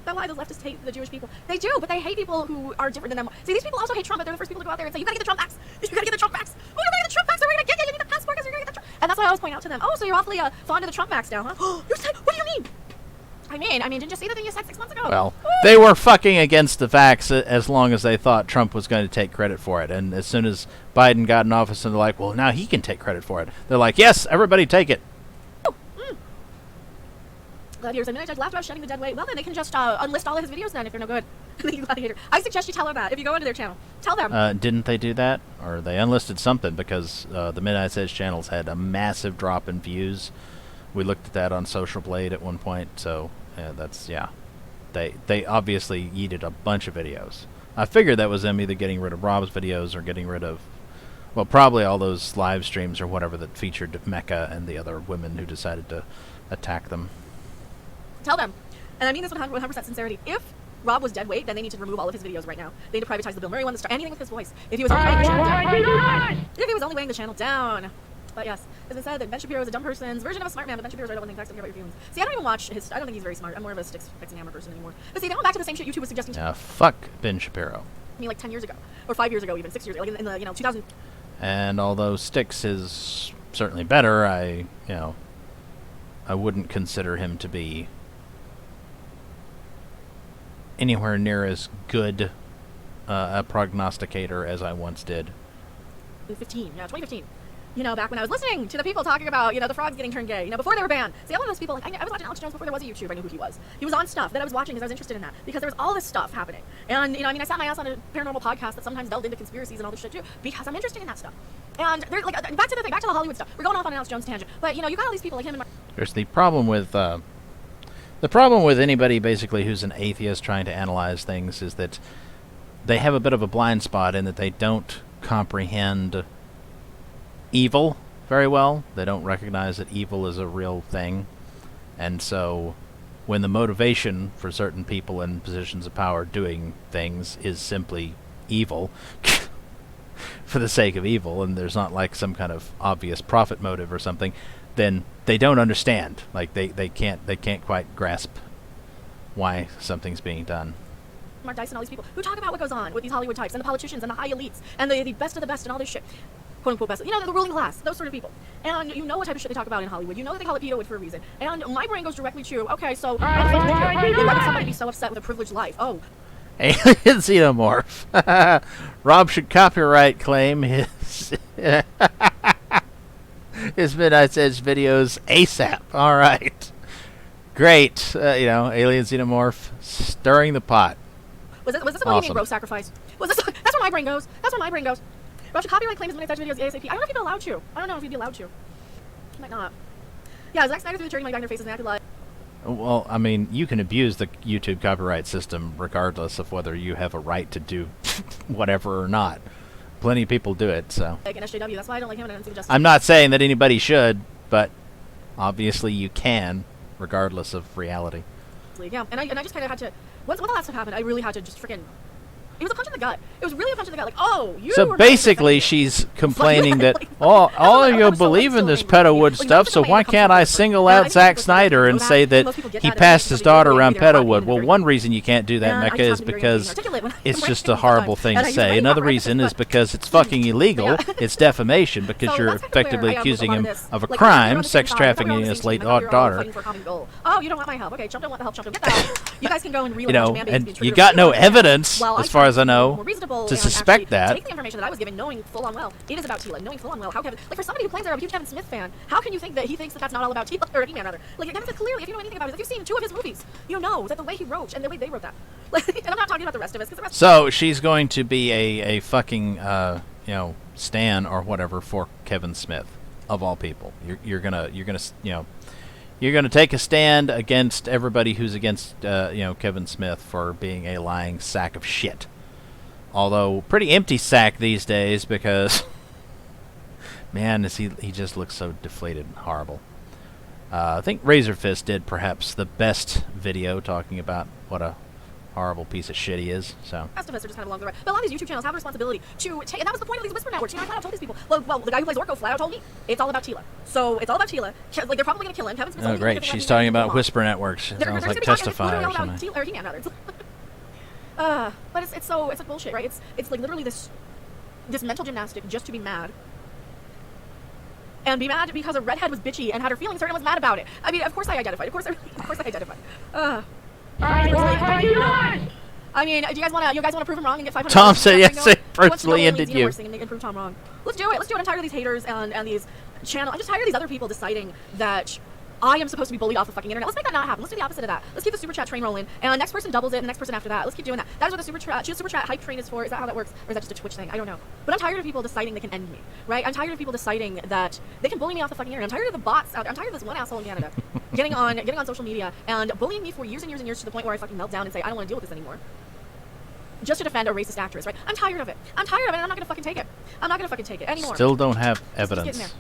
That's why those leftists hate the Jewish people. They do, but they hate people who are different than them. See, these people also hate Trump, but they're the first people to go out there and say, you gotta get the Trump vax. You gotta get the Trump vax. Oh, you gotta get the Trump vax, or we're gonna get you. You need the passport, because you're gonna get the Trump. And that's why I always point out to them, oh, so you're awfully fond of the Trump vax now, huh? You said, what do you mean? I mean, didn't you see the thing you said 6 months ago? Well, they were fucking against the vax as long as they thought Trump was going to take credit for it. And as soon as Biden got in office and they're like, well, now he can take credit for it. They're like, yes, everybody take it. Gladiators, I mean, I just laughed about shedding the dead weight. Well, then they can just unlist all of his videos then if they're no good. Gladiator. I suggest you tell her that if you go into their channel. Tell them. Didn't they do that? Or they unlisted something because the Menace channels had a massive drop in views. We looked at that on Social Blade at one point, so they obviously yeeted a bunch of videos. I figured that was them either getting rid of Robb's videos or getting rid of, well, probably all those live streams or whatever that featured Mecha and the other women who decided to attack them. Tell them. And I mean this with 100% sincerity. If Robb was dead weight, then they need to remove all of his videos right now. They need to privatize the Bill Murray one, to start anything with his voice. If he was only weighing the channel down. But yes, it's been said that Ben Shapiro is a dumb person's version of a smart man, but Ben Shapiro's right on one thing, facts, don't care about your feelings. See, I don't even watch his, I don't think he's very smart. I'm more of a sticks, fix, and hammer person anymore. But see, they went back to the same shit YouTube was suggesting to me. Fuck Ben Shapiro. I mean, like 10 years ago. Or 5 years ago even, 6 years ago, like in the, 2000. And although Styx is certainly better, I wouldn't consider him to be anywhere near as good a prognosticator as I once did. 2015. Back when I was listening to the people talking about, the frogs getting turned gay, before they were banned. See, all of those people, like, I was watching Alex Jones before there was a YouTube. I knew who he was. He was on stuff that I was watching because I was interested in that. Because there was all this stuff happening. And, I sat my ass on a paranormal podcast that sometimes delved into conspiracies and all this shit too, because I'm interested in that stuff. And there's, like, back to the Hollywood stuff. We're going off on an Alex Jones tangent. But, you got all these people like him and There's the problem with anybody basically who's an atheist trying to analyze things is that they have a bit of a blind spot in that they don't comprehend evil very well. They don't recognize that evil is a real thing. And so when the motivation for certain people in positions of power doing things is simply evil for the sake of evil, and there's not like some kind of obvious profit motive or something, then they don't understand. Like they can't quite grasp why something's being done. Mark Dice and all these people who talk about what goes on with these Hollywood types and the politicians and the high elites and the best of the best and all this shit. Quote unquote best. The ruling class, those sort of people. And you know what type of shit they talk about in Hollywood. You know that they call it pedowood for a reason. And my brain goes directly to, okay, so why would somebody be so upset with a privileged life? Oh. Alien Xenomorph. Robb should copyright claim his Midnight Edge videos ASAP. All right. Great. Alien Xenomorph stirring the pot. Was this a awesome. Bro sacrifice? That's where my brain goes. Robb should copyright claim his Midnight Edge videos ASAP. I don't know if he'd be allowed to. I don't know if he'd be allowed to. He might not. Yeah, Zack Snyder threw the charity money back in their faces and acted like, Well, I mean, you can abuse the YouTube copyright system regardless of whether you have a right to do whatever or not. Plenty of people do it, so. Like an SJW, that's why I don't like him and I don't see the justice. I'm not saying that anybody should, but obviously you can, regardless of reality. Yeah, and I just kind of had to. Once all that stuff happened, I really had to just freaking. It was a punch in the gut. It was really a punch in the gut. Like, oh, you. So basically, she's complaining that all of you believe in this Pedowood stuff. So why can't I single out Zack Snyder and say that he passed his daughter around Pedowood? Well, one reason you can't do that, Mecha, is because it's just a horrible thing to say. Another reason is because it's fucking illegal. It's defamation because you're effectively accusing him of a crime, sex trafficking his late daughter. Oh, you don't want my help? Okay, Chump don't want the help. Chump don't get that. You guys can go and You know, and you got no evidence, as far as I know, to suspect that. Take the information that I was given, knowing full on well it is about Tila, knowing full on well how Kevin, like for somebody who claims they're a huge Kevin Smith fan, how can you think that he thinks that that's not all about Tila, or He-Man rather? Like Kevin Smith clearly, if you know anything about it, if you've seen 2 of his movies, you know that the way he wrote and the way they wrote that. Like, and I'm not talking about the rest of us, because the rest. So she's going to be a fucking stan or whatever for Kevin Smith, of all people. You're gonna take a stand against everybody who's against Kevin Smith for being a lying sack of shit. Although pretty empty sack these days because man, he just looks so deflated and horrible. I think Razorfist did perhaps the best video talking about what a horrible piece of shit he is. So rest of us are just kind of along the right. But a lot of these YouTube channels have a responsibility to take, and that was the point of these Whisper networks. You know, I flat out told these people. Well, the guy who plays Orko flat out told me it's all about Tila. So it's all about Tila. Like they're probably gonna kill him. Kevin Smith's oh great, she's talking about Whisper networks. It sounds like Testify or something. Or He-Man rather. But it's like bullshit, right? It's like literally this mental gymnastic just to be mad. And be mad because a redhead was bitchy and had her feelings hurt and was mad about it. I mean, of course I identified. Of course I identified. I mean, do you guys want to prove him wrong and get 500? Tom said yes, it personally ended you. And prove Tom wrong. Let's do it. I'm tired of these haters and these channels. I'm just tired of these other people deciding that I am supposed to be bullied off the fucking internet. Let's make that not happen. Let's do the opposite of that. Let's keep the super chat train rolling, and next person doubles it, and the next person after that. Let's keep doing that. That is what the super chat hype train is for. Is that how that works, or is that just a Twitch thing? I don't know. But I'm tired of people deciding they can end me, right? I'm tired of people deciding that they can bully me off the fucking internet. I'm tired of the bots out. I'm tired of this one asshole in Canada getting on social media and bullying me for years and years and years to the point where I fucking melt down and say I don't want to deal with this anymore. Just to defend a racist actress, right? I'm tired of it. And I'm not gonna fucking take it. I'm not gonna fucking take it anymore. Still don't have evidence.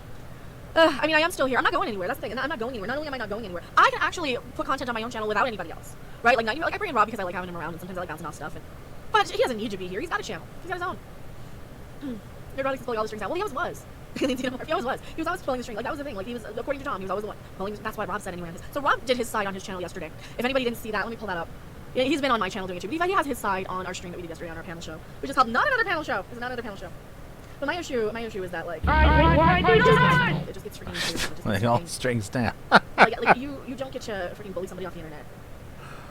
I mean, I am still here. I'm not going anywhere. That's the thing. I'm not going anywhere. Not only am I not going anywhere, I can actually put content on my own channel without anybody else, right? Like I bring in Robb because I like having him around, and sometimes I like bouncing off stuff. But he doesn't need to be here. He's got a channel. He's got his own. Everybody can pull all the strings out. Well, he always was. He always was. He was always pulling the string. Like that was the thing. Like he was, according to Tom, he was always the one pulling. That's why Robb said anyway. So Robb did his side on his channel yesterday. If anybody didn't see that, let me pull that up. Yeah, he's been on my channel doing it too. But he has his side on our stream that we did yesterday on our panel show, which is called Not Another Panel Show. It's not another panel show. But my issue is that like it just gets freaking like all strings down. like you don't get to freaking bully somebody off the internet.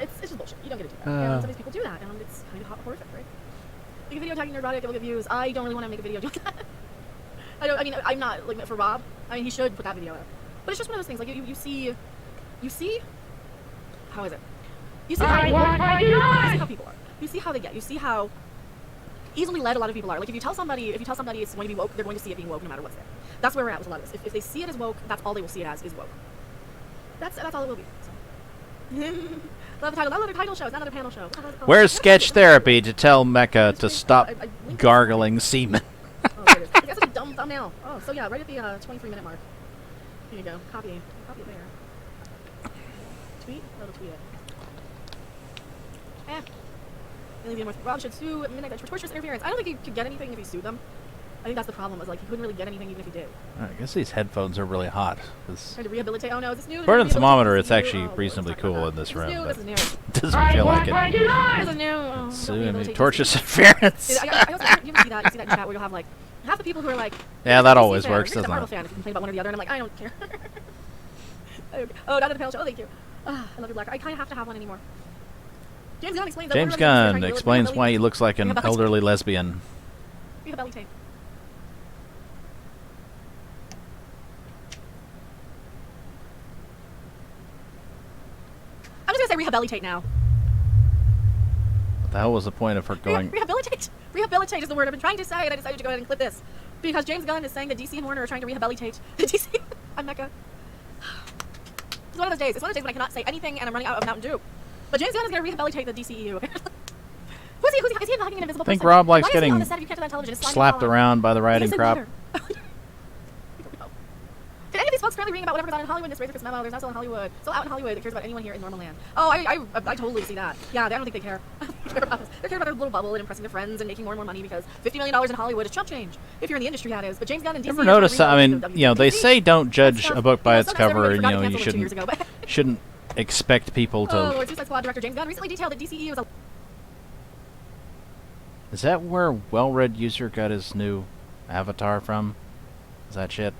It's just bullshit. You don't get to do that. And some of these people do that, and it's kind of horrific, right? Make a video tagging Nerdrotic, get views. I don't really want to make a video doing that. I mean, I'm not like for Robb. I mean, he should put that video up. But it's just one of those things. Like you see, how is it? You see how people are. You see how they get. You see how easily led a lot of people are. Like if you tell somebody it's going to be woke, they're going to see it being woke no matter what's there. That's where we're at with a lot of this. If they see it as woke, that's all they will see it as is woke. That's all it will be. So. Love the title show. It's not another panel show. Where's sketch therapy to tell Mecha to stop gargling semen? Oh, there it is. That's such a dumb thumbnail. Oh, so yeah, right at the 23-minute mark. Here you go. Copy it there. Tweet? No, tweet it. Robb should sue Menace for torturous interference. I don't think he could get anything if he sued them. I think that's the problem. Was like he couldn't really get anything even if he did. I guess these headphones are really hot. Trying to rehabilitate. Oh no, is this new? According to the thermometer, it's actually reasonably cool in this room. This is new. It doesn't feel like it. This is new. So, torturous interference. You ever see that? You see that in chat where you'll have like half the people who are like, yeah, that always works, doesn't it? doesn't it? Fan if you complain about one or the other, and I'm like, I don't care. Oh, down to the panel show. Oh, thank you. I love your black. I kind of have to have one anymore. James Gunn explains why he looks like an elderly lesbian. Rehabilitate. I'm just gonna say rehabilitate now. What the hell was the point of her going? Rehabilitate. Rehabilitate is the word I've been trying to say, and I decided to go ahead and clip this because James Gunn is saying that DC and Warner are trying to rehabilitate DC. I'm Mecha. It's one of those days. It's one of those days when I cannot say anything and I'm running out of Mountain Dew. But James Gunn is going to rehabilitate the DCEU. Who's he? Is he hiding an invisible I think person? Robb likes Why is he getting on the set if you can't do that on television? It's sliding slapped all around by the Did riding he say crop. water? Did any of these folks currently reading about whatever goes on in Hollywood in this Razor Fist memo? There's not still in Hollywood. Still out in Hollywood that cares about anyone here in normal land. Oh, I totally see that. Yeah, I don't think they care. They care about this. They care about their little bubble and impressing their friends and making more and more money because $50 million in Hollywood is chump change. If you're in the industry, that is. But James Gunn and DC. Ever notice? I mean, you know, they say don't judge a book by its cover, and you know you shouldn't expect people to. Oh, Suicide Squad director James Gunn recently detailed that DCEU is a. Is that where Well-Read User got his new avatar from? Is that shit?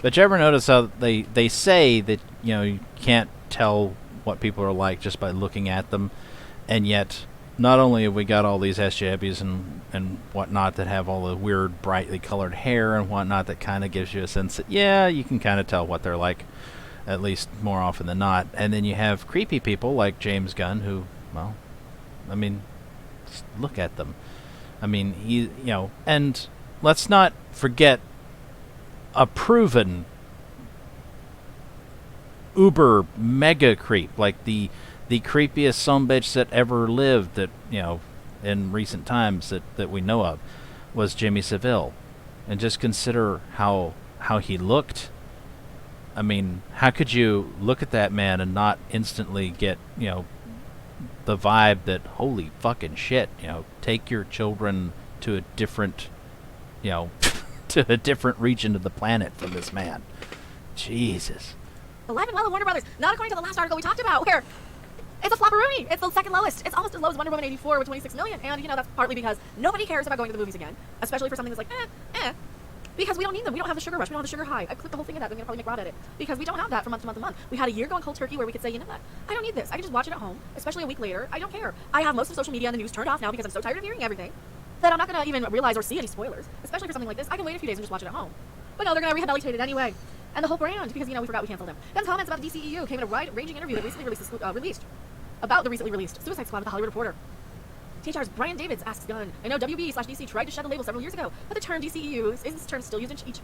But you ever notice how they say that, you know, you can't tell what people are like just by looking at them, and yet not only have we got all these SJWs and whatnot that have all the weird brightly colored hair and whatnot that kind of gives you a sense that, yeah, you can kind of tell what they're like, at least more often than not. And then you have creepy people like James Gunn who, well, I mean, just look at them. I mean, you know, and let's not forget a proven uber mega creep, like the creepiest sumbitch that ever lived, that, you know, in recent times that we know of, was Jimmy Savile. And just consider how he looked. I mean, how could you look at that man and not instantly get, you know, the vibe that, holy fucking shit, you know, take your children to a different, you know, to a different region of the planet from this man. Jesus. Alive and well of Warner Brothers, not according to the last article we talked about, where it's a flopperoonie. It's the second lowest. It's almost as low as Wonder Woman 84 with 26 million. And, you know, that's partly because nobody cares about going to the movies again, especially for something that's like, because we don't need them. We don't have the sugar rush. We don't have the sugar high. I clipped the whole thing of that. I'm going to probably make Robb edit. Because we don't have that from month to month to month. We had a year going cold turkey where we could say, you know what? I don't need this. I can just watch it at home, especially a week later. I don't care. I have most of social media and the news turned off now because I'm so tired of hearing everything that I'm not going to even realize or see any spoilers, especially for something like this. I can wait a few days and just watch it at home. But no, they're going to rehabilitate it anyway. And the whole brand, because, you know, we forgot we canceled them. Gunn's comments about the DCEU came in a wide-ranging interview that recently released about the recently released Suicide Squad with the Hollywood Reporter. THR's Brian Davids asks Gunn, I know WB/DC tried to shed the label several years ago, but the term DCEU, is this term still used in each?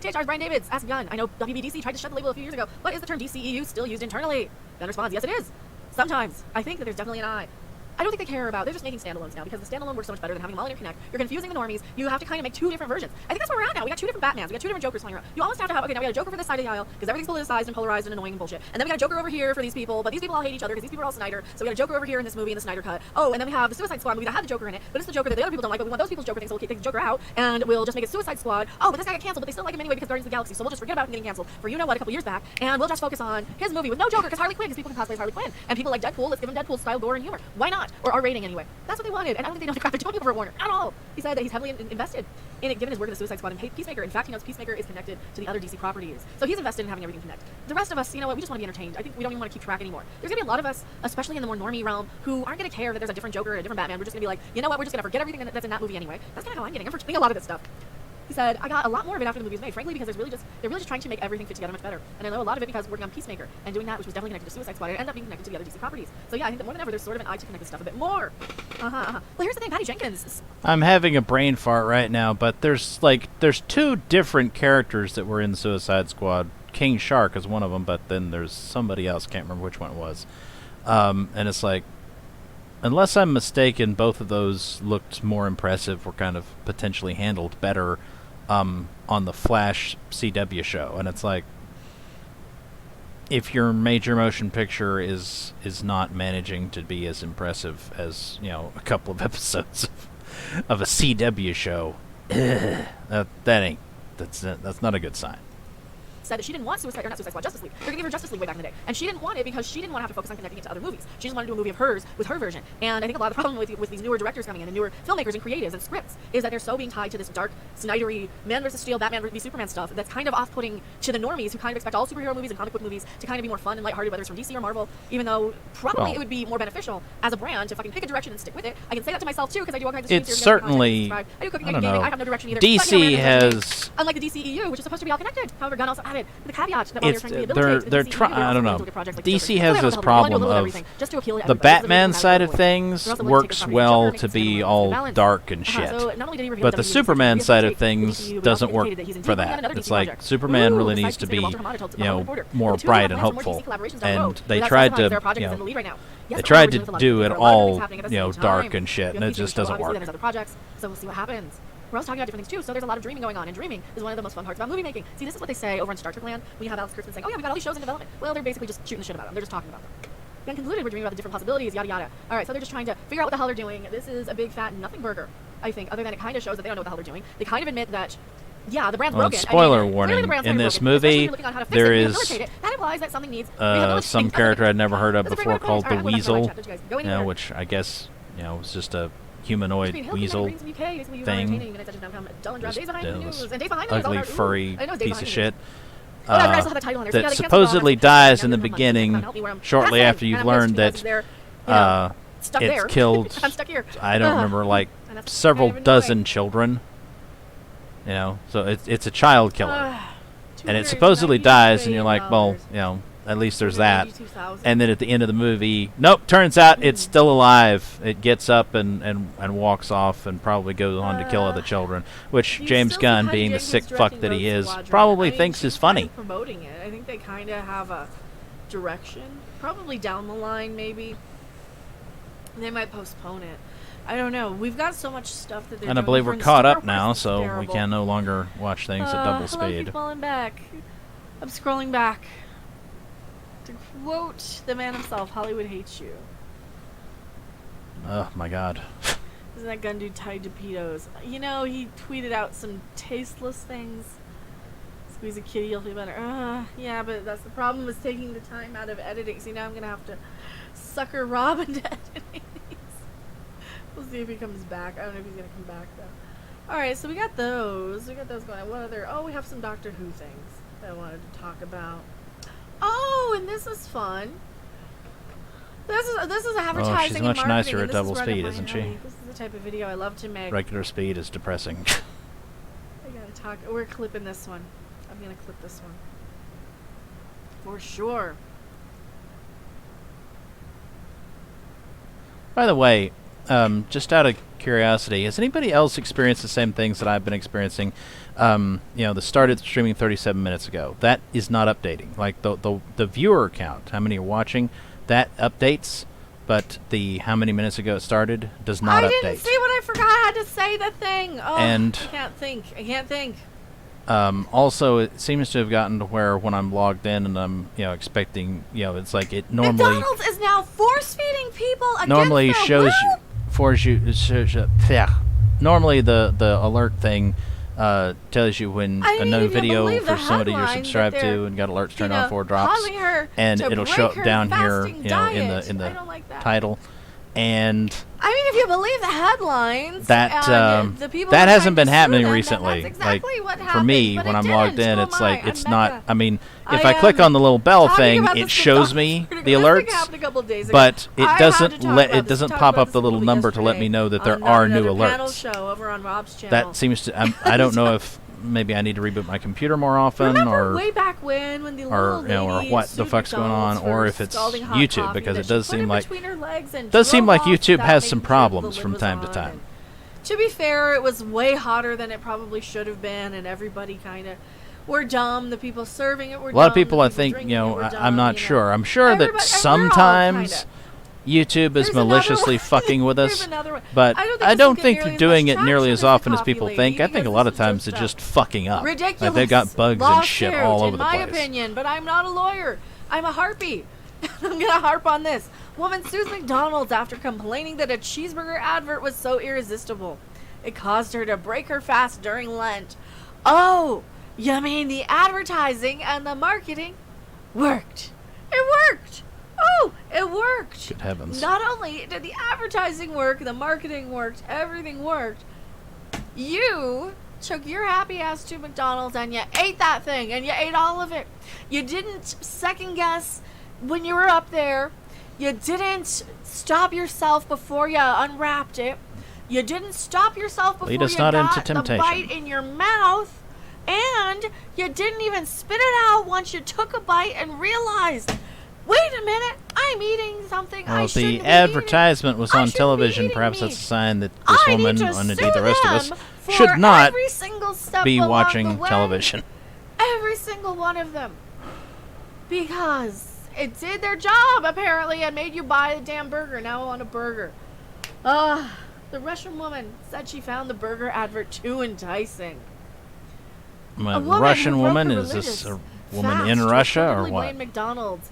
THR's Brian Davids asks Gunn, I know WBDC tried to shed the label a few years ago, but is the term DCEU still used internally? Gunn responds, yes it is. Sometimes. I think that there's definitely an I. I don't think they care about. They're just making standalones now because the standalone works so much better than having them all interconnect. You're confusing the normies. You have to kind of make two different versions. I think that's where we're at now. We got two different Batmans. We got two different Jokers flying around. You almost have to have, okay, now we got a Joker for this side of the aisle because everything's politicized and polarized and annoying and bullshit. And then we got a Joker over here for these people, but these people all hate each other because these people are all Snyder. So we got a Joker over here in this movie in the Snyder cut. Oh, and then we have the Suicide Squad movie that had the Joker in it, but it's the Joker that the other people don't like, but we want those people's Joker things, so we'll take the Joker out and we'll just make it Suicide Squad. Oh, but this guy got canceled, but they still like him anyway because Guardians of the Galaxy, so we'll just forget about him getting canceled for you know what a couple years back, and we'll just focus on his movie with no Joker because Harley Quinn, because people can cosplay as Harley Quinn, and people like Deadpool. Let's give him Deadpool style gore and humor. Why not? Or R rating anyway. That's what they wanted, and I don't think they know the crap they're doing over at Warner at all. He said that he's heavily invested in it, given his work in the Suicide Squad and Peacemaker. In fact, he knows Peacemaker is connected to the other DC properties, so he's invested in having everything connect. The rest of us, you know what? We just want to be entertained. I think we don't even want to keep track anymore. There's gonna be a lot of us, especially in the more normie realm, who aren't gonna care that there's a different Joker or a different Batman. We're just gonna be like, you know what? We're just gonna forget everything that's in that movie anyway. That's kind of how I'm getting. I'm forgetting a lot of this stuff. He said, I got a lot more of it after the movie was made, frankly, because they're really just trying to make everything fit together much better. And I know a lot of it because working on Peacemaker and doing that, which was definitely connected to Suicide Squad, it ended up being connected to the other DC properties. So yeah, I think that more than ever, there's sort of an eye to connect this stuff a bit more. Well, here's the thing, Patty Jenkins. I'm having a brain fart right now, but there's two different characters that were in Suicide Squad. King Shark is one of them, but then there's somebody else, can't remember which one it was. And it's like, unless I'm mistaken, both of those looked more impressive, were kind of potentially handled better on the Flash CW show. And it's like, if your major motion picture is not managing to be as impressive as, you know, a couple of episodes of a CW show, that's not a good sign. Said that she didn't want Suicide Squad, Justice League. They're gonna give her Justice League way back in the day, and she didn't want it because she didn't want to have to focus on connecting it to other movies. She just wanted to do a movie of hers with her version. And I think a lot of the problem with these newer directors coming in and newer filmmakers and creatives and scripts is that they're so being tied to this dark, Snydery Man vs. Steel, Batman vs. Superman stuff that's kind of off-putting to the normies who kind of expect all superhero movies and comic book movies to kind of be more fun and lighthearted, whether it's from DC or Marvel. Even though probably it would be more beneficial as a brand to fucking pick a direction and stick with it. I can say that to myself too because I do all kinds of It's certainly, I do cooking and gaming. I have no direction either. DC has, unlike the DCEU, which is supposed to be all connected. However, Gunn also added granted, the caveat that while it's they're trying to rehabilitate, they're the DC trying. I don't know. look at projects like DC Joker. has They this don't know how to problem do a little of everything, just to appeal to the everybody. This is Batman a side of point. things They're also willing to works take the well property to and be Joker, all balance. dark and shit. So not only did he But the rehabilitate Superman the side of DCU, things but also doesn't work indicated that he's in for deep yet that. another It's DC like project. Superman Ooh, really besides needs to be, Walter Hamada told you know, Hollywood Reporter. more The two bright of and them plans for more hopeful. DC collaborations down the And road. they That's tried why to, their project you is know, in the lead right now. Yes, they the tried collaborations with a to lot of do people, it there are a lot of all, things happening at the you know, same dark time. and shit, You and have it TV just show, doesn't obviously, work. then there's other projects, so we'll see what happens. We're also talking about different things too, so there's a lot of dreaming going on, and dreaming is one of the most fun parts about movie making. See, this is what they say over in Star Trek Land when you have Alex Kurtzman saying, oh yeah, we got all these shows in development. Well, they're basically just shooting the shit about them. They're just talking about them. Then concluded, we're dreaming about the different possibilities, yada yada. All right, so they're just trying to figure out what the hell they're doing. This is a big fat nothing burger, I think, other than it kind of shows that they don't know what the hell they're doing. They kind of admit that, yeah, the brand's Well, broken. spoiler clearly warning, the brand's in kinda this broken, especially when movie, you're looking on how to fix there it and is rehabilitate it. That implies that something needs rehabilitation. some character I'd never heard of That's a great before way to put it. called All the right, well, that's my Weasel, chat. Did you guys go you know, anywhere? which I guess, you know, was just a humanoid weasel thing. Just, ugly, furry piece of shit. That supposedly dies in the beginning, shortly after you've learned that it's killed, I don't remember, like several dozen children. You know, so it's a child killer. And it supposedly dies, and you're like, well, you know, at least there's that. And then at the end of the movie, nope, turns out it's still alive. It gets up and walks off and probably goes on to kill other children, which James Gunn, being the sick fuck that he is, probably thinks is funny. Promoting it, I think they kind of have a direction, probably down the line, maybe. They might postpone it. I don't know. We've got so much stuff that they're And I doing believe for we're caught up Star now, Wars. It's so we terrible. can no longer watch things at double Hello, speed. people, I'm back. I'm scrolling back. To quote the man himself, Hollywood hates you. Oh my god. Isn't that gun dude tied to pedos? You know, he tweeted out some tasteless things. Squeeze a kitty, you'll feel better. Yeah, but that's the problem, is taking the time out of editing. See, now I'm going to have to sucker Robb into editing these. We'll see if he comes back. I don't know if he's going to come back, though. Alright, so we got those. We got those going on. What other... Oh, we have some Doctor Who things that I wanted to talk about. Oh, and this is fun. This is advertising. Oh, she's much and marketing, nicer and at this double is right speed, up my isn't she? alley. This is the type of video I love to make. Regular speed is depressing. I gotta talk. We're clipping this one. I'm gonna clip this one. For sure. By the way, just out of curiosity, has anybody else experienced the same things that I've been experiencing? You know, the started streaming 37 minutes ago. That is not updating. Like the viewer count, how many are watching, that updates, but the how many minutes ago it started does not update. I didn't see what I forgot. I had to say the thing. Oh, And I can't think. I can't think. Also, it seems to have gotten to where when I'm logged in and I'm, you know, expecting, you know, it's like it normally McDonald's is now force feeding people against normally their shows will? you, force you, normally the alert thing tells you when I a mean, new if you video believe for the somebody you're headline that subscribed they're, to and got alerts turned you know, on for drops, causing her and to it'll break show up her down here, fasting you know, in diet. the I don't like that. title, and I mean, if you believe the headlines, that and the people that who hasn't tried been to happening sue them, then recently. That's exactly like what for happened, me, but when it I'm logged didn't. in, Who it's am like I? it's I'm not. Mecha. I mean, I if I click on the little bell talking thing, about it this shows McDonald's me critical. the This thing alerts, happened a couple of days ago. but I it had doesn't to talk let about it this. doesn't Talked pop about up this the a little little number to let me know that there on are new another panel alerts. show over on Robb's channel. That seems to. I don't know if maybe I need to reboot my computer more often, Remember or way back when the or little you know, or lady what the sued fuck's going on, McDonald's or for if it's scalding hot YouTube, coffee because that it she does put seem in like between her legs and does seem drove like off YouTube without has some making sure the problems lid from was time to on. time. To be fair, it was way hotter than it probably should have been, and everybody kind of were dumb. The people serving it were dumb. A lot of people, the I think, drinking you it know, were dumb, I'm not you know. sure. I'm sure that Everybody- and we're all sometimes kinda. YouTube is There's another maliciously one. fucking with There's us, another one. but I don't think they're this will get doing nearly it as much nearly traction as as the often as coffee people lady, think. I think because a lot this of is times just they're a just fucking up. Ridiculous. Like they've got bugs and shit lawsuit, all over the in place. my opinion, but I'm not a lawyer. I'm a harpy. I'm gonna harp on this. Woman sues McDonald's after complaining that a cheeseburger advert was so irresistible. It caused her to break her fast during Lent. Oh, you mean the advertising and the marketing worked? It worked. Oh, it worked. Good heavens. Not only did the advertising work, the marketing worked, everything worked. You took your happy ass to McDonald's and you ate that thing, and you ate all of it. You didn't second guess when you were up there. You didn't stop yourself before you unwrapped it. You didn't stop yourself before Lead you us not got into the temptation. bite in your mouth. And you didn't even spit it out once you took a bite and realized, wait a minute, I'm eating something I Well, shouldn't the be advertisement was I on shouldn't be television. eating Perhaps that's meat. a sign that this I need woman, to and sue indeed the rest of us, them for should not every single step be along watching the way. television. Every single one of them. Because it did their job, apparently, and made you buy the damn burger. Now I want a burger. The Russian woman said she found the burger advert too enticing. A woman Russian who broke woman? her Is this a religious woman fast in to Russia or reportedly what? blame McDonald's.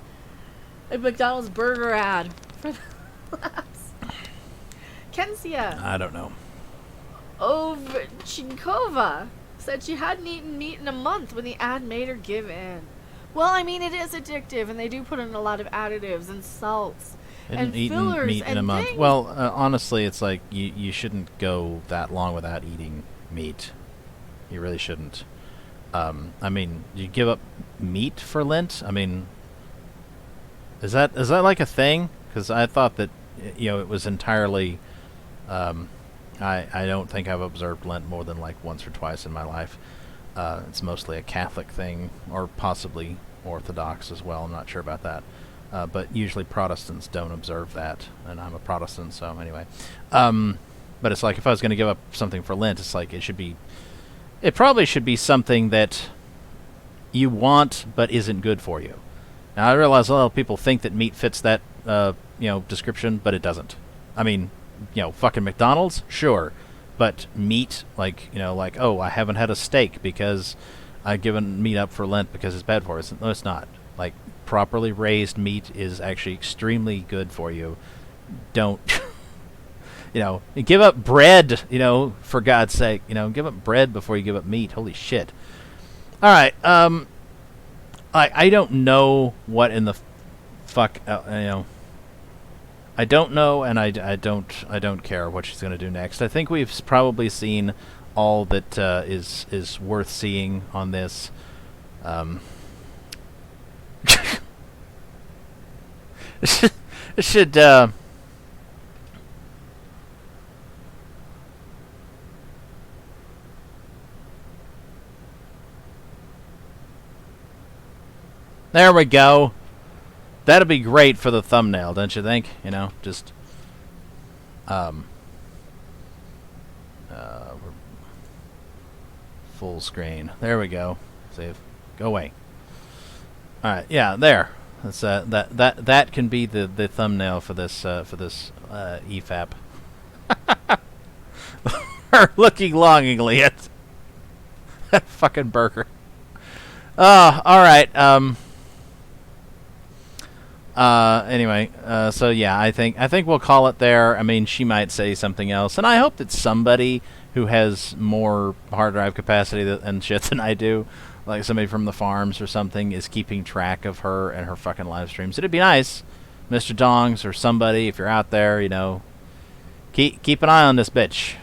A McDonald's burger ad for the laughs. Kensia I don't know. Ovchinkova said she hadn't eaten meat in a month when the ad made her give in. Well, I mean, it is addictive, and they do put in a lot of additives and salts Hadn't and eaten fillers meat in and a month. things. Well, honestly, it's like you shouldn't go that long without eating meat. You really shouldn't. I mean, you give up meat for Lent? I mean, is that like a thing? Because I thought that it was entirely. I don't think I've observed Lent more than like once or twice in my life. It's mostly a Catholic thing, or possibly Orthodox as well. I'm not sure about that. But usually Protestants don't observe that, and I'm a Protestant, so anyway. But it's like if I was going to give up something for Lent, it's like it probably should be something that you want but isn't good for you. Now I realize a lot of people think that meat fits that description, but it doesn't. I mean, fucking McDonald's, sure, but meat, like oh, I haven't had a steak because I've given meat up for Lent because it's bad for us. No, it's not. Like, properly raised meat is actually extremely good for you. Don't give up bread, for God's sake, give up bread before you give up meat. Holy shit. All right, I don't know what in the fuck, I don't know, and I don't care what she's going to do next. I think we've probably seen all that is worth seeing on this. It should there we go. That'd be great for the thumbnail, don't you think? Just full screen. There we go. Save. Go away. All right. Yeah. There. That's that can be the thumbnail for this EFAP. Her looking longingly at that fucking burger. Oh, all right. Anyway, so yeah, I think we'll call it there. I mean, she might say something else, and I hope that somebody who has more hard drive capacity and shit than I do, like somebody from the farms or something, is keeping track of her and her fucking live streams. It'd be nice, Mr. Dongs or somebody, if you're out there, keep an eye on this bitch.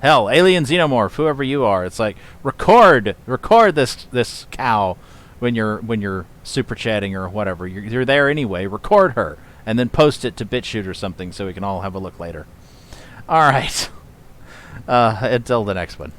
Hell, alien xenomorph, whoever you are. It's like record this cow when you're super chatting or whatever. You're there anyway. Record her and then post it to BitChute or something so we can all have a look later. All right. Until the next one.